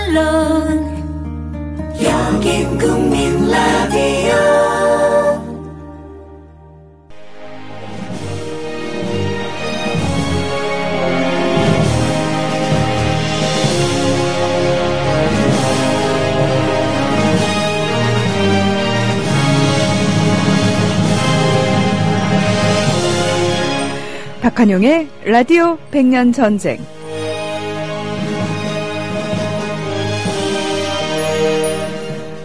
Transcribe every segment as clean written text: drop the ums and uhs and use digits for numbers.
언론, 여긴 국민 라디오. 박한용의 라디오 100년 전쟁.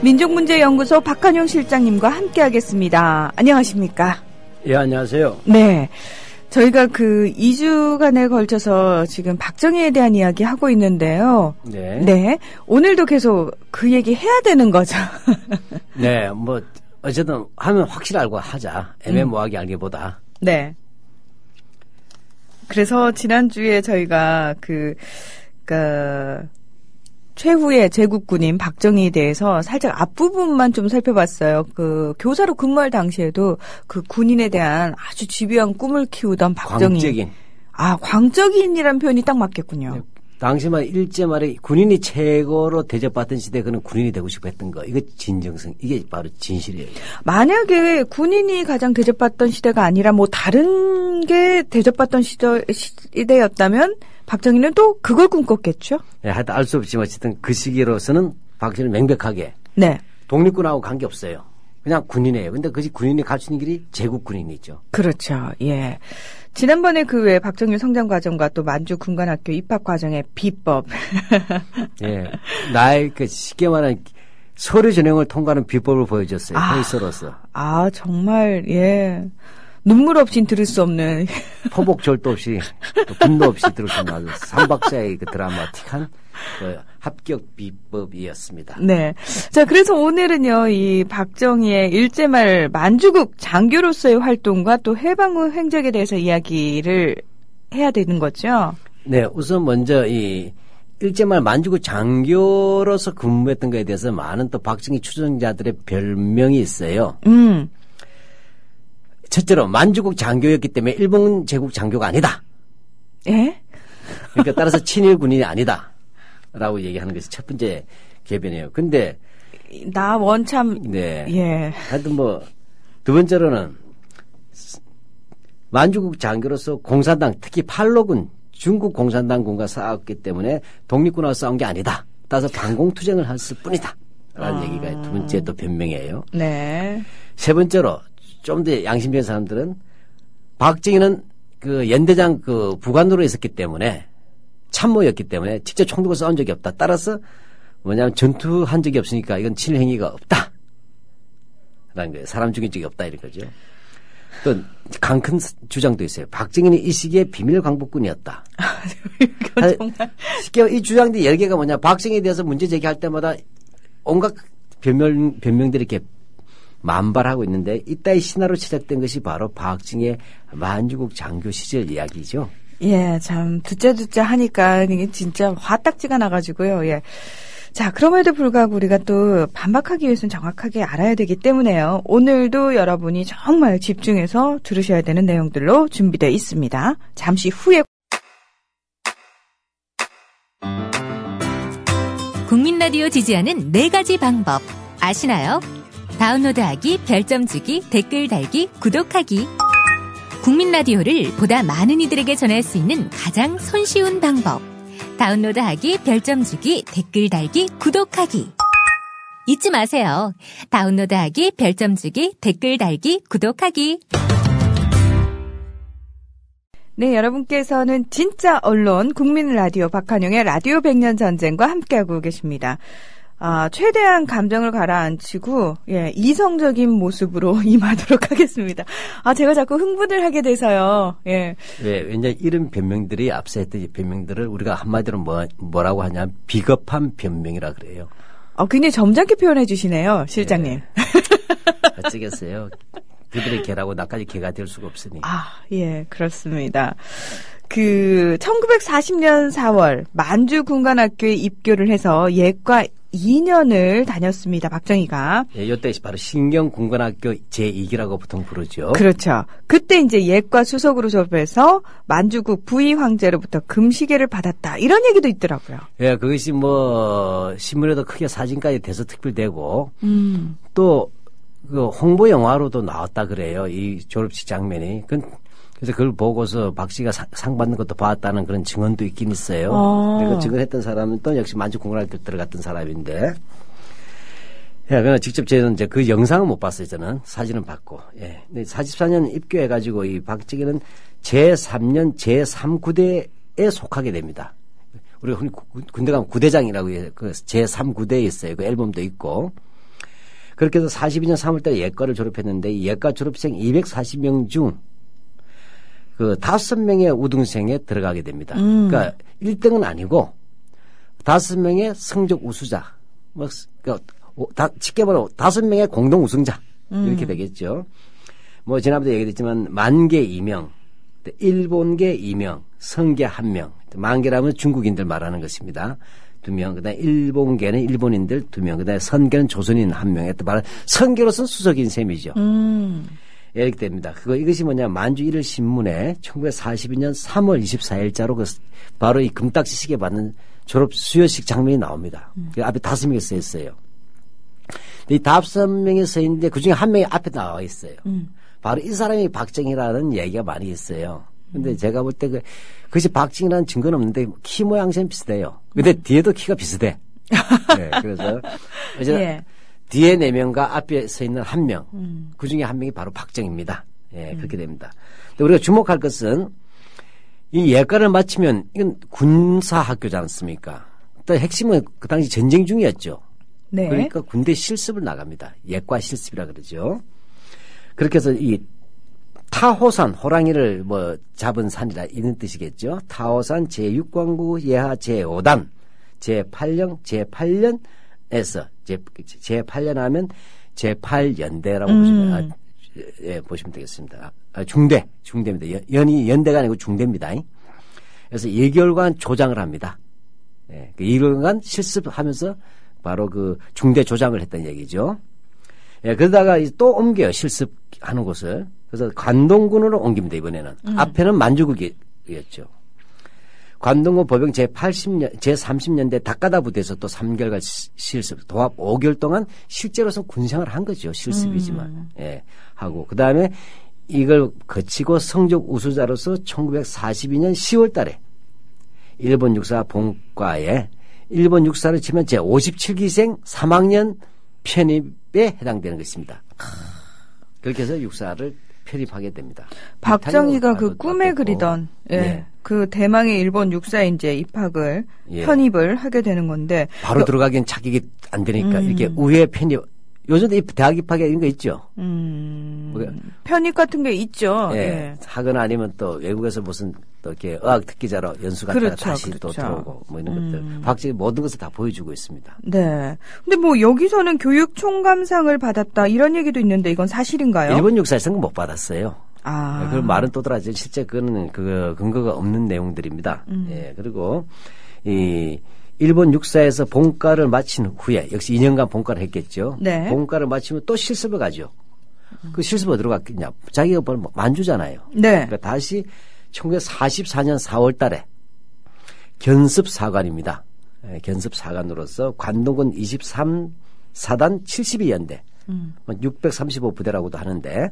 민족문제연구소 박한용 실장님과 함께하겠습니다. 안녕하십니까? 예, 안녕하세요. 네. 저희가 그 2주간에 걸쳐서 지금 박정희에 대한 이야기 하고 있는데요. 네. 네. 오늘도 계속 그 얘기 해야 되는 거죠. 네, 뭐, 어쨌든 하면 확실히 알고 하자. 애매모호하게 알기보다. 네. 그래서 지난주에 저희가 최후의 제국군인 박정희에 대해서 살짝 앞부분만 좀 살펴봤어요. 그 교사로 근무할 당시에도 그 군인에 대한 아주 집요한 꿈을 키우던 박정희. 광적인. 아, 광적인이라는 표현이 딱 맞겠군요. 네. 당시만 일제 말에 군인이 최고로 대접받던 시대에 그는 군인이 되고 싶어 했던 거. 이거 진정성. 이게 바로 진실이에요. 만약에 군인이 가장 대접받던 시대가 아니라 뭐 다른 게 대접받던 시대였다면 박정희는 또 그걸 꿈꿨겠죠? 네, 하여튼 알 수 없지만 어쨌든 그 시기로서는 박정희는 명백하게. 네. 독립군하고 관계없어요. 그냥 군인이에요. 근데 그 군인이 갖추는 길이 제국군인이죠. 그렇죠. 예. 지난번에 그 외 박정희 성장 과정과 또 만주 군관학교 입학 과정의 비법. 예. 나의 그 쉽게 말하는 서류 전형을 통과하는 비법을 보여줬어요. 회의서로서. 아, 정말, 예. 눈물 없인 들을 수 없는. 포복절도 없이, 또 분노 없이 들을 수 있는 아주 3박자의 그 드라마틱한 그 합격 비법이었습니다. 네. 자, 그래서 오늘은요, 이 박정희의 일제 말 만주국 장교로서의 활동과 또 해방 후 행적에 대해서 이야기를 해야 되는 거죠? 네. 우선 먼저 이 일제 말 만주국 장교로서 근무했던 것에 대해서 많은 또 박정희 추종자들의 별명이 있어요. 첫째로 만주국 장교였기 때문에 일본 제국 장교가 아니다. 예? 그러니까 따라서 친일 군인이 아니다. 라고 얘기하는 것이 첫 번째 개변이에요. 근데 나 원참 네. 예. 하여튼 뭐 두 번째로는 만주국 장교로서 공산당 특히 팔로군 중국 공산당군과 싸웠기 때문에 독립군하고 싸운 게 아니다. 따라서 반공투쟁을 했을 뿐이다. 라는 얘기가 두 번째 또 변명이에요. 네. 세 번째로 좀 더 양심적인 사람들은 박정희는 그 연대장 그 부관으로 있었기 때문에 참모였기 때문에 직접 총독을 싸운 적이 없다. 따라서 뭐냐면 전투한 적이 없으니까 이건 친일 행위가 없다. 라는 거예요. 사람 죽인 적이 없다 이런 거죠. 또 강큰 주장도 있어요. 박정희는 이 시기에 비밀 광복군이었다. 이건 정말. 쉽게 이 주장들이 10개가 뭐냐. 박정희에 대해서 문제 제기할 때마다 온갖 변명들이 이렇게 만발하고 있는데 이따위 신화로 시작된 것이 바로 박정희의 만주국 장교 시절 이야기죠. 예, 참 두째두째 하니까 이게 진짜 화딱지가 나가지고요. 예. 자, 그럼에도 불구하고 우리가 또 반박하기 위해서는 정확하게 알아야 되기 때문에요. 오늘도 여러분이 정말 집중해서 들으셔야 되는 내용들로 준비되어 있습니다. 잠시 후에. 국민 라디오 지지하는 4가지 방법 아시나요? 다운로드하기, 별점 주기, 댓글 달기, 구독하기. 국민 라디오를 보다 많은 이들에게 전할 수 있는 가장 손쉬운 방법. 다운로드하기, 별점 주기, 댓글 달기, 구독하기. 잊지 마세요. 다운로드하기, 별점 주기, 댓글 달기, 구독하기. 네, 여러분께서는 진짜 언론 국민 라디오 박한용의 라디오 100년 전쟁과 함께하고 계십니다. 최대한 감정을 가라앉히고, 예, 이성적인 모습으로 임하도록 하겠습니다. 제가 자꾸 흥분을 하게 돼서요, 예. 네, 왜냐하면 이런 변명들이 앞서 했던 이 변명들을 우리가 한마디로 뭐라고 하냐면 비겁한 변명이라 그래요. 굉장히 점잖게 표현해 주시네요, 실장님. 네. 어쩌겠어요. 그들의 개라고 나까지 개가 될 수가 없으니. 예, 그렇습니다. 1940년 4월 만주 군관학교에 입교를 해서 예과 2년을 다녔습니다. 박정희가. 예, 이때 바로 신경군관학교 제2기라고 보통 부르죠. 그렇죠. 그때 이제 예과 수석으로 졸업해서 만주국 부의 황제로부터 금시계를 받았다. 이런 얘기도 있더라고요. 예, 그것이 뭐 신문에도 크게 사진까지 대서특필되고 또 그 홍보 영화로도 나왔다 그래요. 이 졸업식 장면이. 그래서 그걸 보고서 박 씨가 상 받는 것도 봤다는 그런 증언도 있긴 있어요. 근데 그 증언했던 사람은 또 역시 만주국문학교 들어갔던 사람인데, 예, 그러나 직접 저는 이제 그 영상은 못 봤어요. 저는 사진은 봤고, 예. 근데 44년 입교해가지고 이 박정희는 제3년 제3구대에 속하게 됩니다. 우리가 군대 가면 구대장이라고 해요. 그 제3구대에 있어요. 그 앨범도 있고. 그렇게 해서 42년 3월달에 예과를 졸업했는데 이 예과 졸업생 240명 중 그 5명의 우등생에 들어가게 됩니다. 그러니까 1등은 아니고 5명의 성적 우수자, 뭐, 그러니까 쉽게 말하면 5명의 공동 우승자 이렇게 되겠죠. 뭐 지난번에 얘기했지만 만개 2명, 일본계 2명, 성계 1명, 만개라면 중국인들 말하는 것입니다. 2명, 그다음에 일본계는 일본인들 2명, 그다음에 선계는 조선인 1명. 말하는 선계로서는 수석인 셈이죠. 이렇게 됩니다. 이것이 뭐냐, 만주 1일 신문에 1942년 3월 24일자로 바로 이 금딱지 시계 받는 졸업 수여식 장면이 나옵니다. 그 앞에 5명이 써 있어요. 이 5명이 써 있는데 그 중에 1명이 앞에 나와 있어요. 바로 이 사람이 박정희라는 얘기가 많이 있어요. 근데 제가 볼 때 그것이 박정희라는 증거는 없는데 키 모양새는 비슷해요. 근데 뒤에도 키가 비슷해. 네, 그래서 예. 뒤에 4명과 앞에 서 있는 1명. 그 중에 1명이 바로 박정희입니다. 예, 그렇게 됩니다. 근데 우리가 주목할 것은 이 예과를 마치면 이건 군사학교지 않습니까? 또 핵심은 그 당시 전쟁 중이었죠. 네. 그러니까 군대 실습을 나갑니다. 예과 실습이라 그러죠. 그렇게 해서 이 타호산, 호랑이를 뭐 잡은 산이라 이런 뜻이겠죠. 타호산 제6광구 예하 제5단 제8령 제8년에서 제8년 하면 제8연대라고 보시면 되겠습니다. 중대입니다. 연대가 아니고 중대입니다. 그래서 2개월간 조장을 합니다. 예, 2개월간 실습하면서 바로 그 중대 조장을 했다는 얘기죠. 예, 그러다가 또 옮겨요. 실습하는 곳을. 그래서 관동군으로 옮깁니다. 이번에는. 앞에는 만주국이었죠. 관동군 보병 제30년대 닭가다 부대에서 또 3개월간 실습, 도합 5개월 동안 실제로서는 군생활을 한 거죠. 실습이지만. 예, 하고. 그 다음에 이걸 거치고 성적 우수자로서 1942년 10월 달에 일본 육사 본과에 일본 육사를 치면 제57기생 3학년 편입에 해당되는 것입니다. 그렇게 해서 육사를 편입하게 됩니다. 박정희가 그 꿈에 그리던 예, 네. 그 대망의 일본 육사에 이제 입학을 편입을 하게 되는 건데 바로 들어가기엔 자격이 안 되니까 이렇게 우회 편입. 요즘도 대학 입학에 이런 거 있죠. 편입 같은 게 있죠. 예. 예. 하거나 아니면 또 외국에서 무슨 또 이렇게 의학 특기자로 연수 갔다가 그렇죠, 다시 그렇죠. 또 들어오고 뭐 이런 것들. 박정희 모든 것을 다 보여주고 있습니다. 네. 근데 뭐 여기서는 교육 총감상을 받았다 이런 얘기도 있는데 이건 사실인가요? 일본 육사에서는 못 받았어요. 아. 그 말은 또더라지 실제 그거는 그 근거가 없는 내용들입니다. 예. 그리고 이 일본 육사에서 본과를 마친 후에 역시 2년간 본과를 했겠죠. 네. 본과를 마치면 또 실습을 가죠. 그 실습 어디로 갔겠냐? 자기가 보면 만주잖아요. 네. 그러니까 다시 1944년 4월 달에 견습사관입니다. 예, 견습사관으로서 관동군 23사단 72연대 635부대라고도 하는데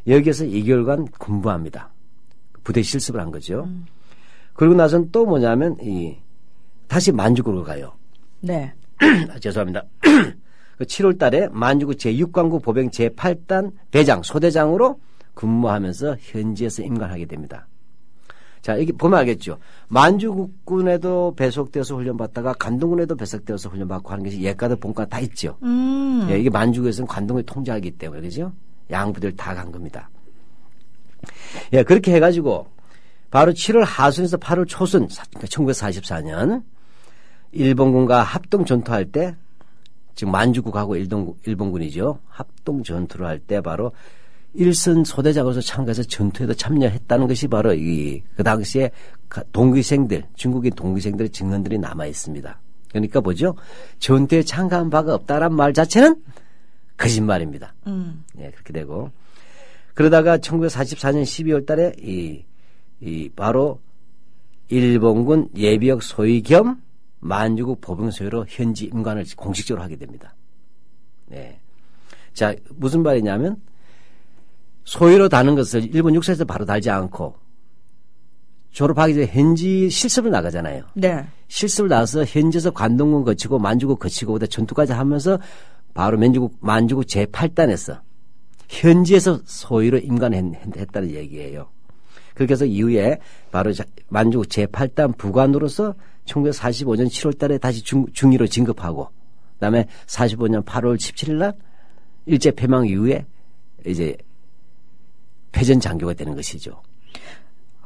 여기에서 2개월간 근무합니다. 부대 실습을 한 거죠. 그리고 나서는 또 뭐냐면 다시 만주국으로 가요. 네. 죄송합니다. 7월 달에 만주국 제6광구 보병 제8단 대장, 소대장으로 근무하면서 현지에서 임관하게 됩니다. 자, 여기 보면 알겠죠. 만주국군에도 배속되어서 훈련받다가 관동군에도 배속되어서 훈련받고 하는 것이 예과도 본과 다 있죠. 예, 이게 만주국에서는 관동군이 통제하기 때문에, 그죠? 양부대를 다 간 겁니다. 예, 그렇게 해가지고 바로 7월 하순에서 8월 초순, 1944년 일본군과 합동 전투할 때, 지금 만주국하고 일본군이죠. 합동 전투를 할 때 바로 일선 소대장으로서 참가해서 전투에도 참여했다는 것이 바로 그 당시에 동기생들, 중국인 동기생들의 증언들이 남아 있습니다. 그러니까 뭐죠? 전투에 참가한 바가 없다란 말 자체는 거짓말입니다. 예, 그렇게 되고. 그러다가 1944년 12월 달에 바로 일본군 예비역 소위 겸 만주국 보병 소위로 현지 임관을 공식적으로 하게 됩니다. 네. 자, 무슨 말이냐면 소위로 다는 것을 일본 육사에서 바로 달지 않고 졸업하기 전에 현지 실습을 나가잖아요. 네. 실습을 나가서 현지에서 관동군 거치고 만주국 거치고 그다음 전투까지 하면서 바로 만주국 제8단에서 현지에서 소위로 임관했다는 얘기예요. 그렇게 해서 이후에 바로 만주국 제8단 부관으로서 1945년 7월 달에 다시 중위로 진급하고 그다음에 45년 8월 17일 날 일제 패망 이후에 이제 패전 장교가 되는 것이죠.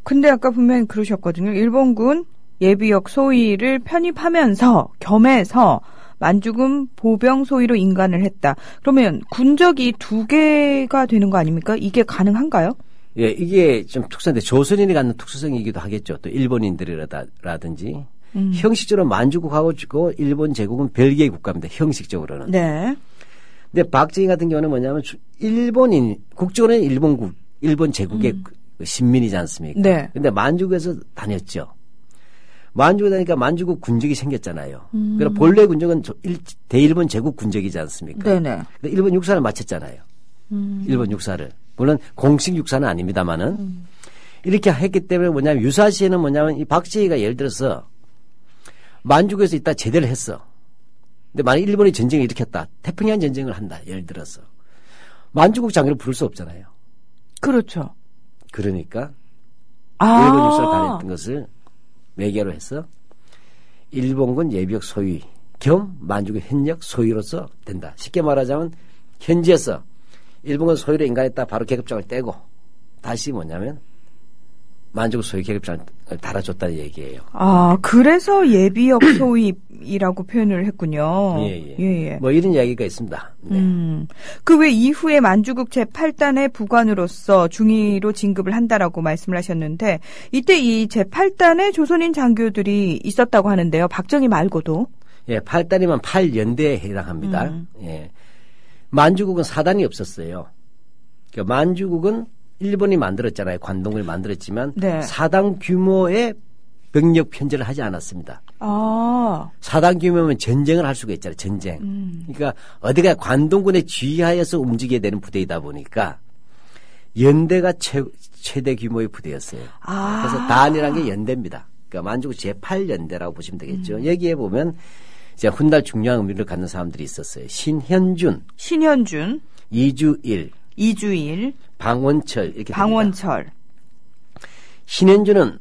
근데 아까 분명히 그러셨거든요. 일본군 예비역 소위를 편입하면서 겸해서 만주군 보병 소위로 임관을 했다. 그러면 군적이 2개가 되는 거 아닙니까? 이게 가능한가요? 예, 이게 좀 특수한데 조선인이 갖는 특수성이기도 하겠죠. 또 일본인들이라든지 형식적으로 만주국하고 일본 제국은 별개의 국가입니다. 형식적으로는. 네. 근데 박정희 같은 경우는 뭐냐면 국적으로는 일본 제국의 신민이지 않습니까? 네. 근데 만주국에서 다녔죠. 만주국에 다니까 만주국 군적이 생겼잖아요. 그러나 본래 군적은 대일본 제국 군적이지 않습니까? 네네. 근데 일본 육사를 마쳤잖아요. 일본 육사를. 물론 공식 육사는 아닙니다만은 이렇게 했기 때문에 뭐냐면 유사시에는 뭐냐면 이 박정희가 예를 들어서 만주국에서 있다 제대를 했어. 근데 만약 일본이 전쟁을 일으켰다. 태평양 전쟁을 한다. 예를 들어서. 만주국 장교를 부를 수 없잖아요. 그렇죠. 그러니까 일본 육사를 다녔던 것을 매개로 해서 일본군 예비역 소위 겸 만주국 현역 소위로서 된다. 쉽게 말하자면 현지에서 일본군 소위로 임관했다 바로 계급장을 떼고 다시 뭐냐면 만주국 소위 계급장을 달아줬다는 얘기예요. 아, 그래서 예비역 소위라고 표현을 했군요. 예. 뭐 이런 이야기가 있습니다. 네. 그 외 이후에 만주국 제8단의 부관으로서 중위로 진급을 한다라고 말씀을 하셨는데 이때 이 제8단의 조선인 장교들이 있었다고 하는데요. 박정희 말고도. 예, 8단이면 8연대에 해당합니다. 예. 만주국은 4단이 없었어요. 그러니까 만주국은 일본이 만들었잖아요. 관동을 만들었지만 네. 4단 규모의 병력 편제를 하지 않았습니다. 아. 4단 규모면 전쟁을 할 수가 있잖아요. 전쟁. 그러니까 어디가 관동군의 지휘하에서 움직이게 되는 부대이다 보니까 연대가 최대 규모의 부대였어요. 아. 그래서 단이라는 게 연대입니다. 그러니까 만주국 제8연대라고 보시면 되겠죠. 여기에 보면 이제 훗날 중요한 의미를 갖는 사람들이 있었어요. 신현준, 이주일, 방원철 이렇게 방원철. 됩니다. 신현준은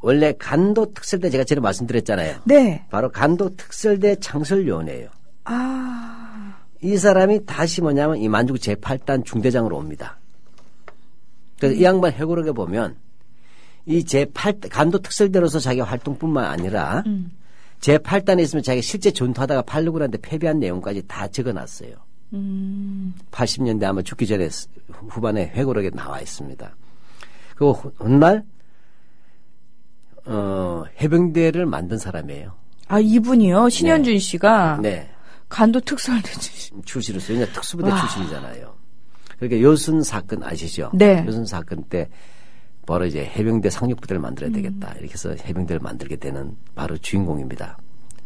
원래 간도 특설대 제가 전에 말씀드렸잖아요. 네. 바로 간도 특설대 창설요원이에요. 아. 이 사람이 다시 뭐냐면 이 만주국 제8단 중대장으로 옵니다. 그래서 이 양반 회고록에 보면 이 간도 특설대로서 자기 활동뿐만 아니라 제8단에 있으면 자기가 실제 전투하다가 팔루군한테 패배한 내용까지 다 적어놨어요. 80년대 아마 죽기 전에 후반에 회고록에 나와 있습니다. 그리고 훗날 해병대를 만든 사람이에요. 아, 이분이요? 신현준 네. 씨가? 네. 간도 특설대 출신으로서. 왜냐하면 특수부대 출신이잖아요. 그러니까 요순 사건 아시죠? 네. 요순 사건 때 바로 이제 해병대 상륙부대를 만들어야 되겠다. 이렇게 해서 해병대를 만들게 되는 바로 주인공입니다.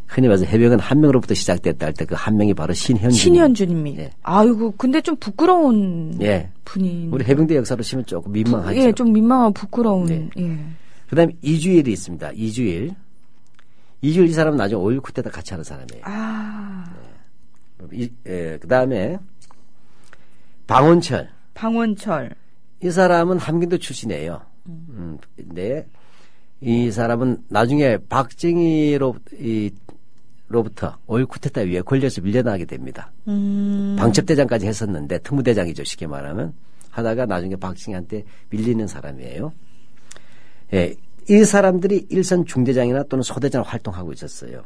흔히 말해서 해병은 한 명으로부터 시작됐다 할 때 그 한 명이 바로 신현준입니다. 네. 아이고, 근데 좀 부끄러운 분이. 우리 해병대 역사로 치면 조금 민망하죠. 예, 좀 민망하고 부끄러운. 네. 예. 그다음에 이주일이 있습니다. 이주일 이 사람은 나중에 5.16 쿠데타 같이 하는 사람이에요. 아. 네. 그다음에 방원철. 이 사람은 함경도 출신이에요. 근데 이 사람은 나중에 박정희로부터 5.16 쿠데타 위에 권력에서 밀려나게 됩니다. 방첩대장까지 했었는데 특무대장이죠. 쉽게 말하면. 하다가 나중에 박정희한테 밀리는 사람이에요. 예, 이 사람들이 일선 중대장이나 또는 소대장으로 활동하고 있었어요.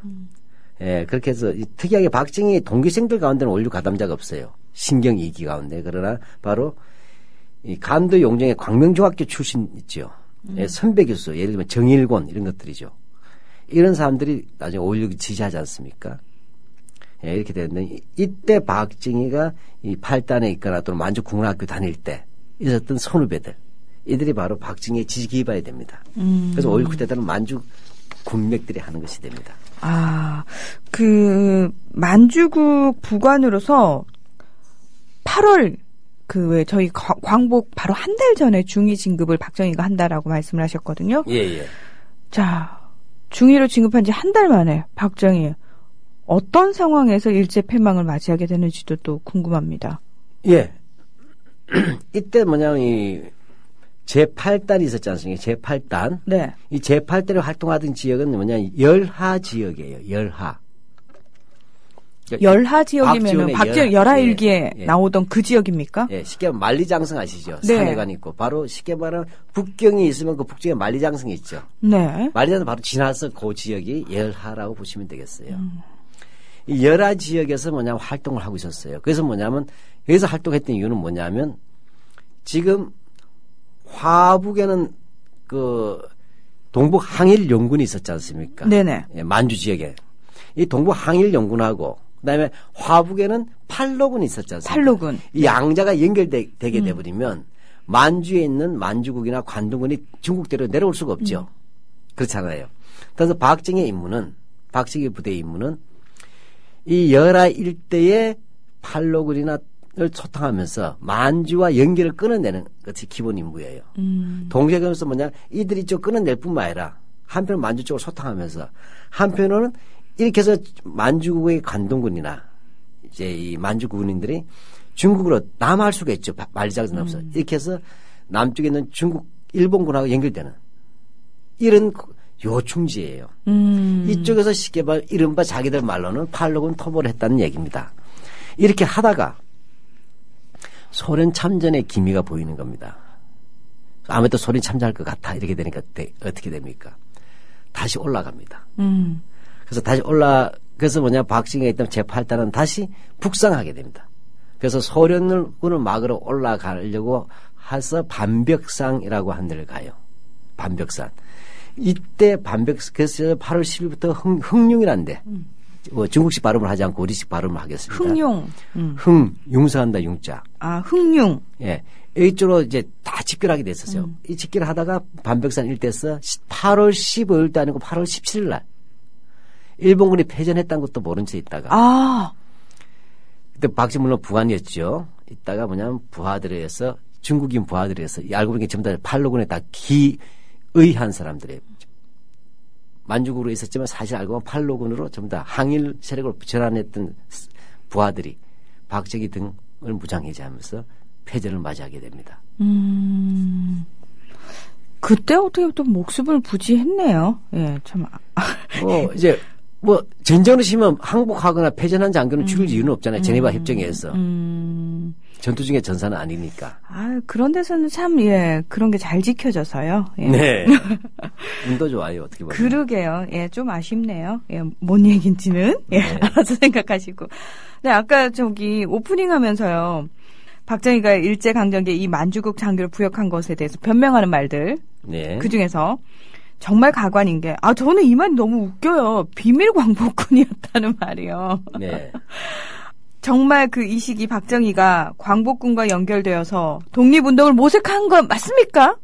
예, 그렇게 해서 특이하게 박정희 동기생들 가운데는 5.16 가담자가 없어요. 신경 2기 가운데. 그러나 바로 이 간도 용정의 광명중학교 출신 있죠. 예, 선배 교수, 예를 들면 정일곤 이런 것들이죠. 이런 사람들이 나중에 5.16 지지하지 않습니까? 예, 이렇게 됐는데 이때 박정희가 이 8단에 있거나 또는 만주국민학교 다닐 때 있었던 선후배들 이들이 바로 박정희의 지지 기반이 됩니다. 그래서 5.16 쿠데타는 만주 군맥들이 하는 것이 됩니다. 아, 그 만주국 부관으로서 8월 왜 저희 광복 바로 한 달 전에 중위 진급을 박정희가 한다라고 말씀을 하셨거든요. 예. 자, 중위로 진급한 지 한 달 만에 박정희 어떤 상황에서 일제 패망을 맞이하게 되는지도 또 궁금합니다. 예. 이때 뭐냐면 이 제8단이 있었지 않습니까? 제8단. 네. 이 제8단을 활동하던 지역은 뭐냐 열하 지역이에요. 열하. 열하 지역이면 박정희 열하일기에 예. 나오던 그 지역입니까? 예, 쉽게 말하면 만리장성 아시죠? 네. 산해관 있고 바로 쉽게 말하면 북경이 있으면 그 북쪽에 만리장성이 있죠. 네. 만리장성 바로 지나서 그 지역이 열하라고 보시면 되겠어요. 이 열하 지역에서 뭐냐면 활동을 하고 있었어요. 그래서 뭐냐면 여기서 활동했던 이유는 뭐냐면 지금 화북에는 그 동북 항일 연군이 있었지 않습니까? 네네. 예, 만주 지역에 이 동북 항일 연군하고 그다음에 화북에는 팔로군이 있었지 않습니까? 팔로군. 이 양자가 연결되게 돼버리면 만주에 있는 만주국이나 관동군이 중국대로 내려올 수가 없죠. 그렇잖아요. 그래서 박정희 부대의 임무는 이 열하 일대의 팔로군이나 를 소탕하면서 만주와 연결을 끊어내는 것이 기본 임무예요. 동시에 그러면서 뭐냐 이들이 좀 끊어낼 뿐만 아니라 한편 만주 쪽을 소탕하면서 한편으로는 이렇게 해서 만주국의 관동군이나 이제 이 만주 군인들이 중국으로 남할 수가 있죠. 만리장성 앞서 이렇게 해서 남쪽에 있는 중국 일본군하고 연결되는 이런 요충지예요. 이쪽에서 쉽게 말 이른바 자기들 말로는 팔로군 토벌을 했다는 얘기입니다. 이렇게 하다가 소련 참전의 기미가 보이는 겁니다. 아무래도 소련 참전할 것 같아 이렇게 되니까 어떻게 됩니까? 다시 올라갑니다. 그래서 그래서 뭐냐 박정희가 있던 제8단은 다시 북상하게 됩니다. 그래서 소련군을 막으러 올라가려고 해서 반벽산이라고 한 데를 가요. 반벽산. 이때 그래서 8월 10일부터 흥룡이란데 중국식 발음을 하지 않고 우리식 발음을 하겠습니다. 흥룡. 융성한다 융자. 아, 흥룡. 예. 이쪽으로 이제 다 집결하게 됐었어요. 이 집결을 하다가 반벽산 일대에서 8월 15일도 아니고 8월 17일 날 일본군이 패전했다는 것도 모른 채 있다가. 아. 그때 박정희 물론 부관이었죠. 이따가 뭐냐면 부하들에서 중국인 부하들에서 알고 보니까 전부 다 팔로군에 다 기의한 사람들이에요. 만주국으로 있었지만 사실 알고 보면 팔로군으로 전부 다 항일 세력을 전환했던 부하들이 박정희 등을 무장해제하면서 패전을 맞이하게 됩니다. 그때 어떻게 또 목숨을 부지했네요. 예, 참. 이제 전쟁을 치면 항복하거나 패전한 장교는 죽일 이유는 없잖아요. 제네바 협정에 의해서. 전투 중에 전사는 아니니까. 아, 그런 데서는 참, 예, 그런 게 잘 지켜져서요. 예. 네. 운도 좋아요, 어떻게 보면. 그러게요. 예, 좀 아쉽네요. 예, 뭔 얘기인지는, 예, 네. 알아서 생각하시고. 네, 아까 오프닝 하면서요. 박정희가 일제강점기에 이 만주국 장교를 부역한 것에 대해서 변명하는 말들. 네. 그 중에서 정말 가관인 게, 저는 이 말이 너무 웃겨요. 비밀 광복군이었다는 말이요. 네. 정말 이 시기 박정희가 광복군과 연결되어서 독립운동을 모색한 건 맞습니까?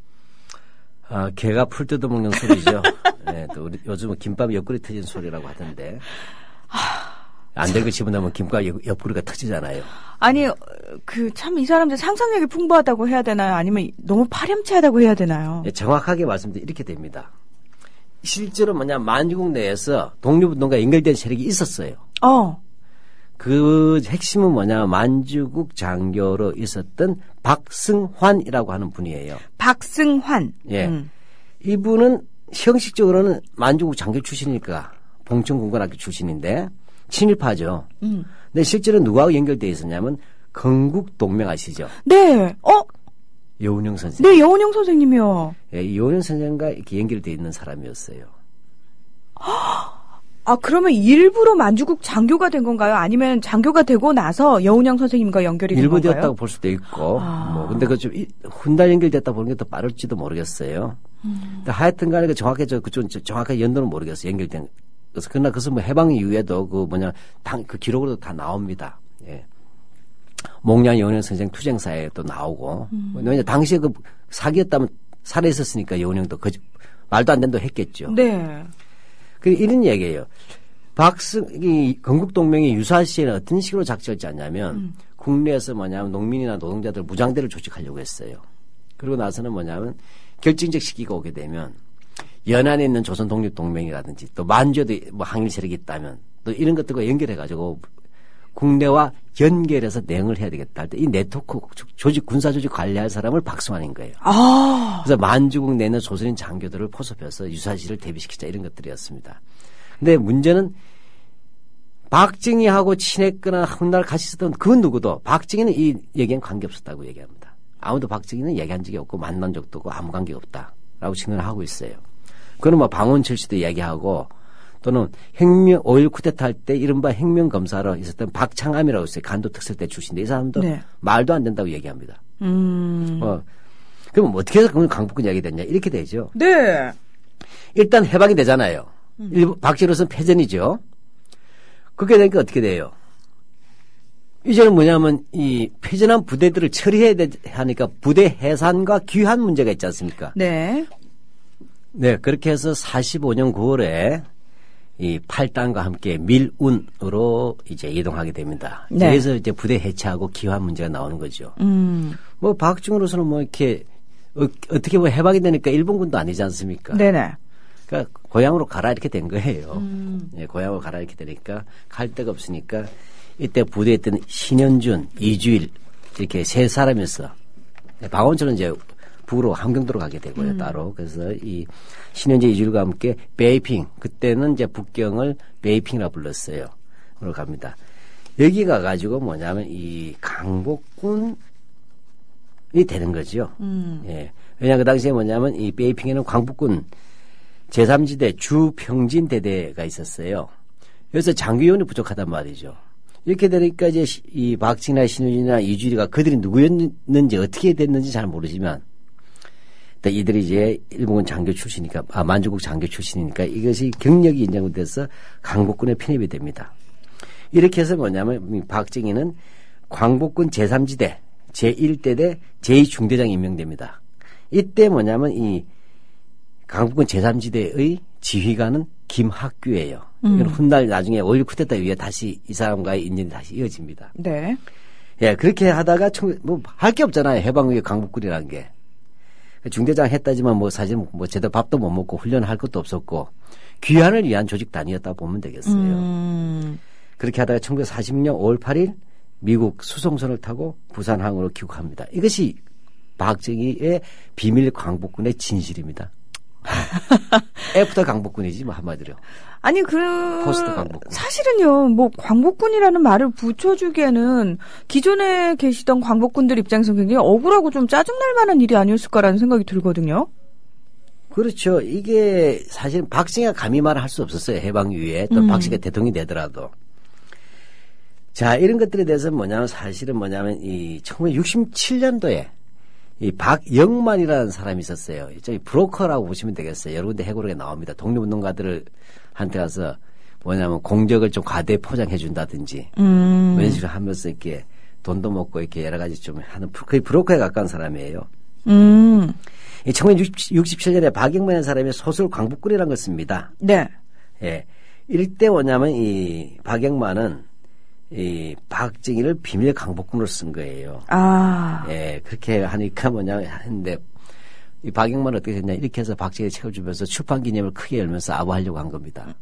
개가 풀 뜯어먹는 소리죠. 네, 또 요즘은 김밥 옆구리 터진 소리라고 하던데. 안 될 거 집어넣으면 김밥 옆구리가 터지잖아요. 아니, 참 이 사람들 상상력이 풍부하다고 해야 되나요? 아니면 너무 파렴치하다고 해야 되나요? 네, 정확하게 말씀드리면 이렇게 됩니다. 실제로 만주국 내에서 독립운동과 연결된 세력이 있었어요. 그 핵심은 만주국 장교로 있었던 박승환이라고 하는 분이에요. 박승환. 예. 이분은 형식적으로는 만주국 장교 출신이니까 봉천군관학교 출신인데 친일파죠. 근데 실제로 누구하고 연결되어 있었냐면 건국동맹 아시죠? 네. 여운형 선생. 네, 여운형 선생님이요. 예, 여운형 선생과 이렇게 연결되어 있는 사람이었어요. 그러면 일부러 만주국 장교가 된 건가요? 아니면 장교가 되고 나서 여운형 선생님과 연결이 된 건가요? 일부 되었다고 볼 수도 있고, 근데 좀 훗날 연결됐다 보는 게 더 빠를지도 모르겠어요. 근데 하여튼 간에 그 정확하게 그쪽 정확하게 연도는 모르겠어요. 연결된. 그래서 그러나 그것은 뭐 해방 이후에도 그 기록으로도 다 나옵니다. 예. 목련 여운형 선생 투쟁사에 또 나오고. 왜냐면 당시에 그 사기였다면 살아 있었으니까 여운형도 말도 안 된다고 했겠죠. 네. 이런 얘기예요. 이 건국동맹이 유사 시에는 어떤 식으로 작전을 짰냐면 국내에서 농민이나 노동자들 무장대를 조직하려고 했어요. 그러고 나서는 결정적 시기가 오게 되면 연안에 있는 조선독립동맹이라든지 또 만주에도 뭐 항일 세력이 있다면 또 이런 것들과 연결해가지고 국내와 연결해서 대응을 해야 되겠다 할 때 이 네트워크 군사조직 관리할 사람을 박수환인 거예요. 그래서 만주국 내는 조선인 장교들을 포섭해서 유사시를 대비시키자 이런 것들이었습니다. 근데 문제는 박정희하고 친했거나 훗날 같이 있었던 그 누구도 박정희는 이 얘기엔 관계없었다고 얘기합니다. 아무도 박정희는 얘기한 적이 없고 만난 적도 없고 아무 관계 없다라고 증언을 하고 있어요. 그건 뭐 방원철 씨도 얘기하고 또는 5.1 쿠데타 할 때 이른바 혁명검사로 있었던 박창암이라고 있어요. 간도 특설 때 출신인데 이 사람도 네. 말도 안 된다고 얘기합니다. 그럼 어떻게 해서 강북군 이야기 됐냐 이렇게 되죠. 네. 일단 해방이 되잖아요. 박정희로서는 패전이죠. 그렇게 되니까 어떻게 돼요? 이제는 뭐냐면 이 패전한 부대들을 처리해야 하니까 부대 해산과 귀환 문제가 있지 않습니까? 네. 네, 그렇게 해서 45년 9월에 이 8단과 함께 밀운으로 이제 이동하게 됩니다. 네. 그래서 이제 부대 해체하고 귀환 문제가 나오는 거죠. 뭐 박정희로서는 뭐 이렇게 어떻게 뭐 해방이 되니까 일본군도 아니지 않습니까? 네네. 그러니까 고향으로 가라 이렇게 된 거예요. 예, 고향으로 가라 이렇게 되니까 갈 데가 없으니까 이때 부대에 있던 신현준, 이주일 이렇게 세 사람이서 박원철은 이제 북으로 함경도로 가게 되고요. 따로. 그래서 이 신현재 이주일과 함께 베이핑 그때는 이제 북경을 베이핑이라 불렀어요. 으로 갑니다. 여기 가가지고 뭐냐면 이 강복군이 되는 거죠. 예. 왜냐 그 당시에 뭐냐면 이 베이핑에는 광복군 제3지대 주평진 대대가 있었어요. 그래서 장교원이 부족하단 말이죠. 이렇게 되니까 이제 이 박진아, 신우진이나 이주리가 그들이 누구였는지 어떻게 됐는지 잘 모르지만 이들이 이제 일본군 장교 출신이니까, 만주국 장교 출신이니까 이것이 경력이 인정돼서 강복군에 편입이 됩니다. 이렇게 해서 뭐냐면 박정희는 광복군 제3지대 제1대대 제2중대장이 임명됩니다. 이때 뭐냐면 이 강북군 제3지대의 지휘관은 김학규예요. 이건 훗날 나중에 5.1 쿠데타 이후에 다시 이 사람과의 인연이 다시 이어집니다. 네. 예, 그렇게 하다가 뭐 할 게 없잖아요. 해방 후에 강북군이라는 게. 중대장 했다지만 뭐 사실 뭐 제대로 밥도 못 먹고 훈련할 것도 없었고 귀환을 위한 조직 단위였다고 보면 되겠어요. 그렇게 하다가 1946년 5월 8일 미국 수송선을 타고 부산항으로 귀국합니다. 이것이 박정희의 비밀 광복군의 진실입니다. 애프터 강복군이지 뭐 한마디로. 아니 포스트 강복군. 사실은요. 뭐 광복군이라는 말을 붙여주기에는 기존에 계시던 광복군들 입장에서 굉장히 억울하고 좀 짜증날 만한 일이 아니었을까라는 생각이 들거든요. 그렇죠. 이게 사실 박정희가 감히 말을 할 수 없었어요. 해방 이후에 또 박정희가 대통령이 되더라도. 자, 이런 것들에 대해서 사실은 이 1967년도에 이 박영만이라는 사람이 있었어요. 저기 브로커라고 보시면 되겠어요. 여러 군데 해고록에 나옵니다. 독립운동가들을 한테 가서 공적을 좀 과대 포장해 준다든지 이런 식으로 하면서 이렇게 돈도 먹고 이렇게 여러 가지 좀 하는 거의 브로커에 가까운 사람이에요. 이 1967년에 박영만이라는 사람이 소설 광복군이라는 걸 씁니다. 네. 예. 이때 이 박영만은 이 박정희를 비밀 강복군으로 쓴 거예요. 아. 예, 그렇게 하니까 했는데 이 박영만은 어떻게 됐냐 이렇게 해서 박정희 책을 주면서 출판 기념을 크게 열면서 아부하려고 한 겁니다.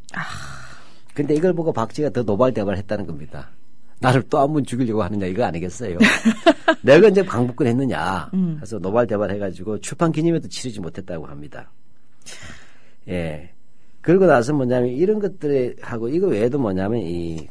근데 이걸 보고 박정희가 더 노발대발했다는 겁니다. 나를 또 한 번 죽이려고 하느냐 이거 아니겠어요? 내가 이제 강복군 했느냐. 그래서 노발대발해가지고 출판 기념회도 치르지 못했다고 합니다. 예. 그러고 나서 이런 것들에 하고 이거 외에도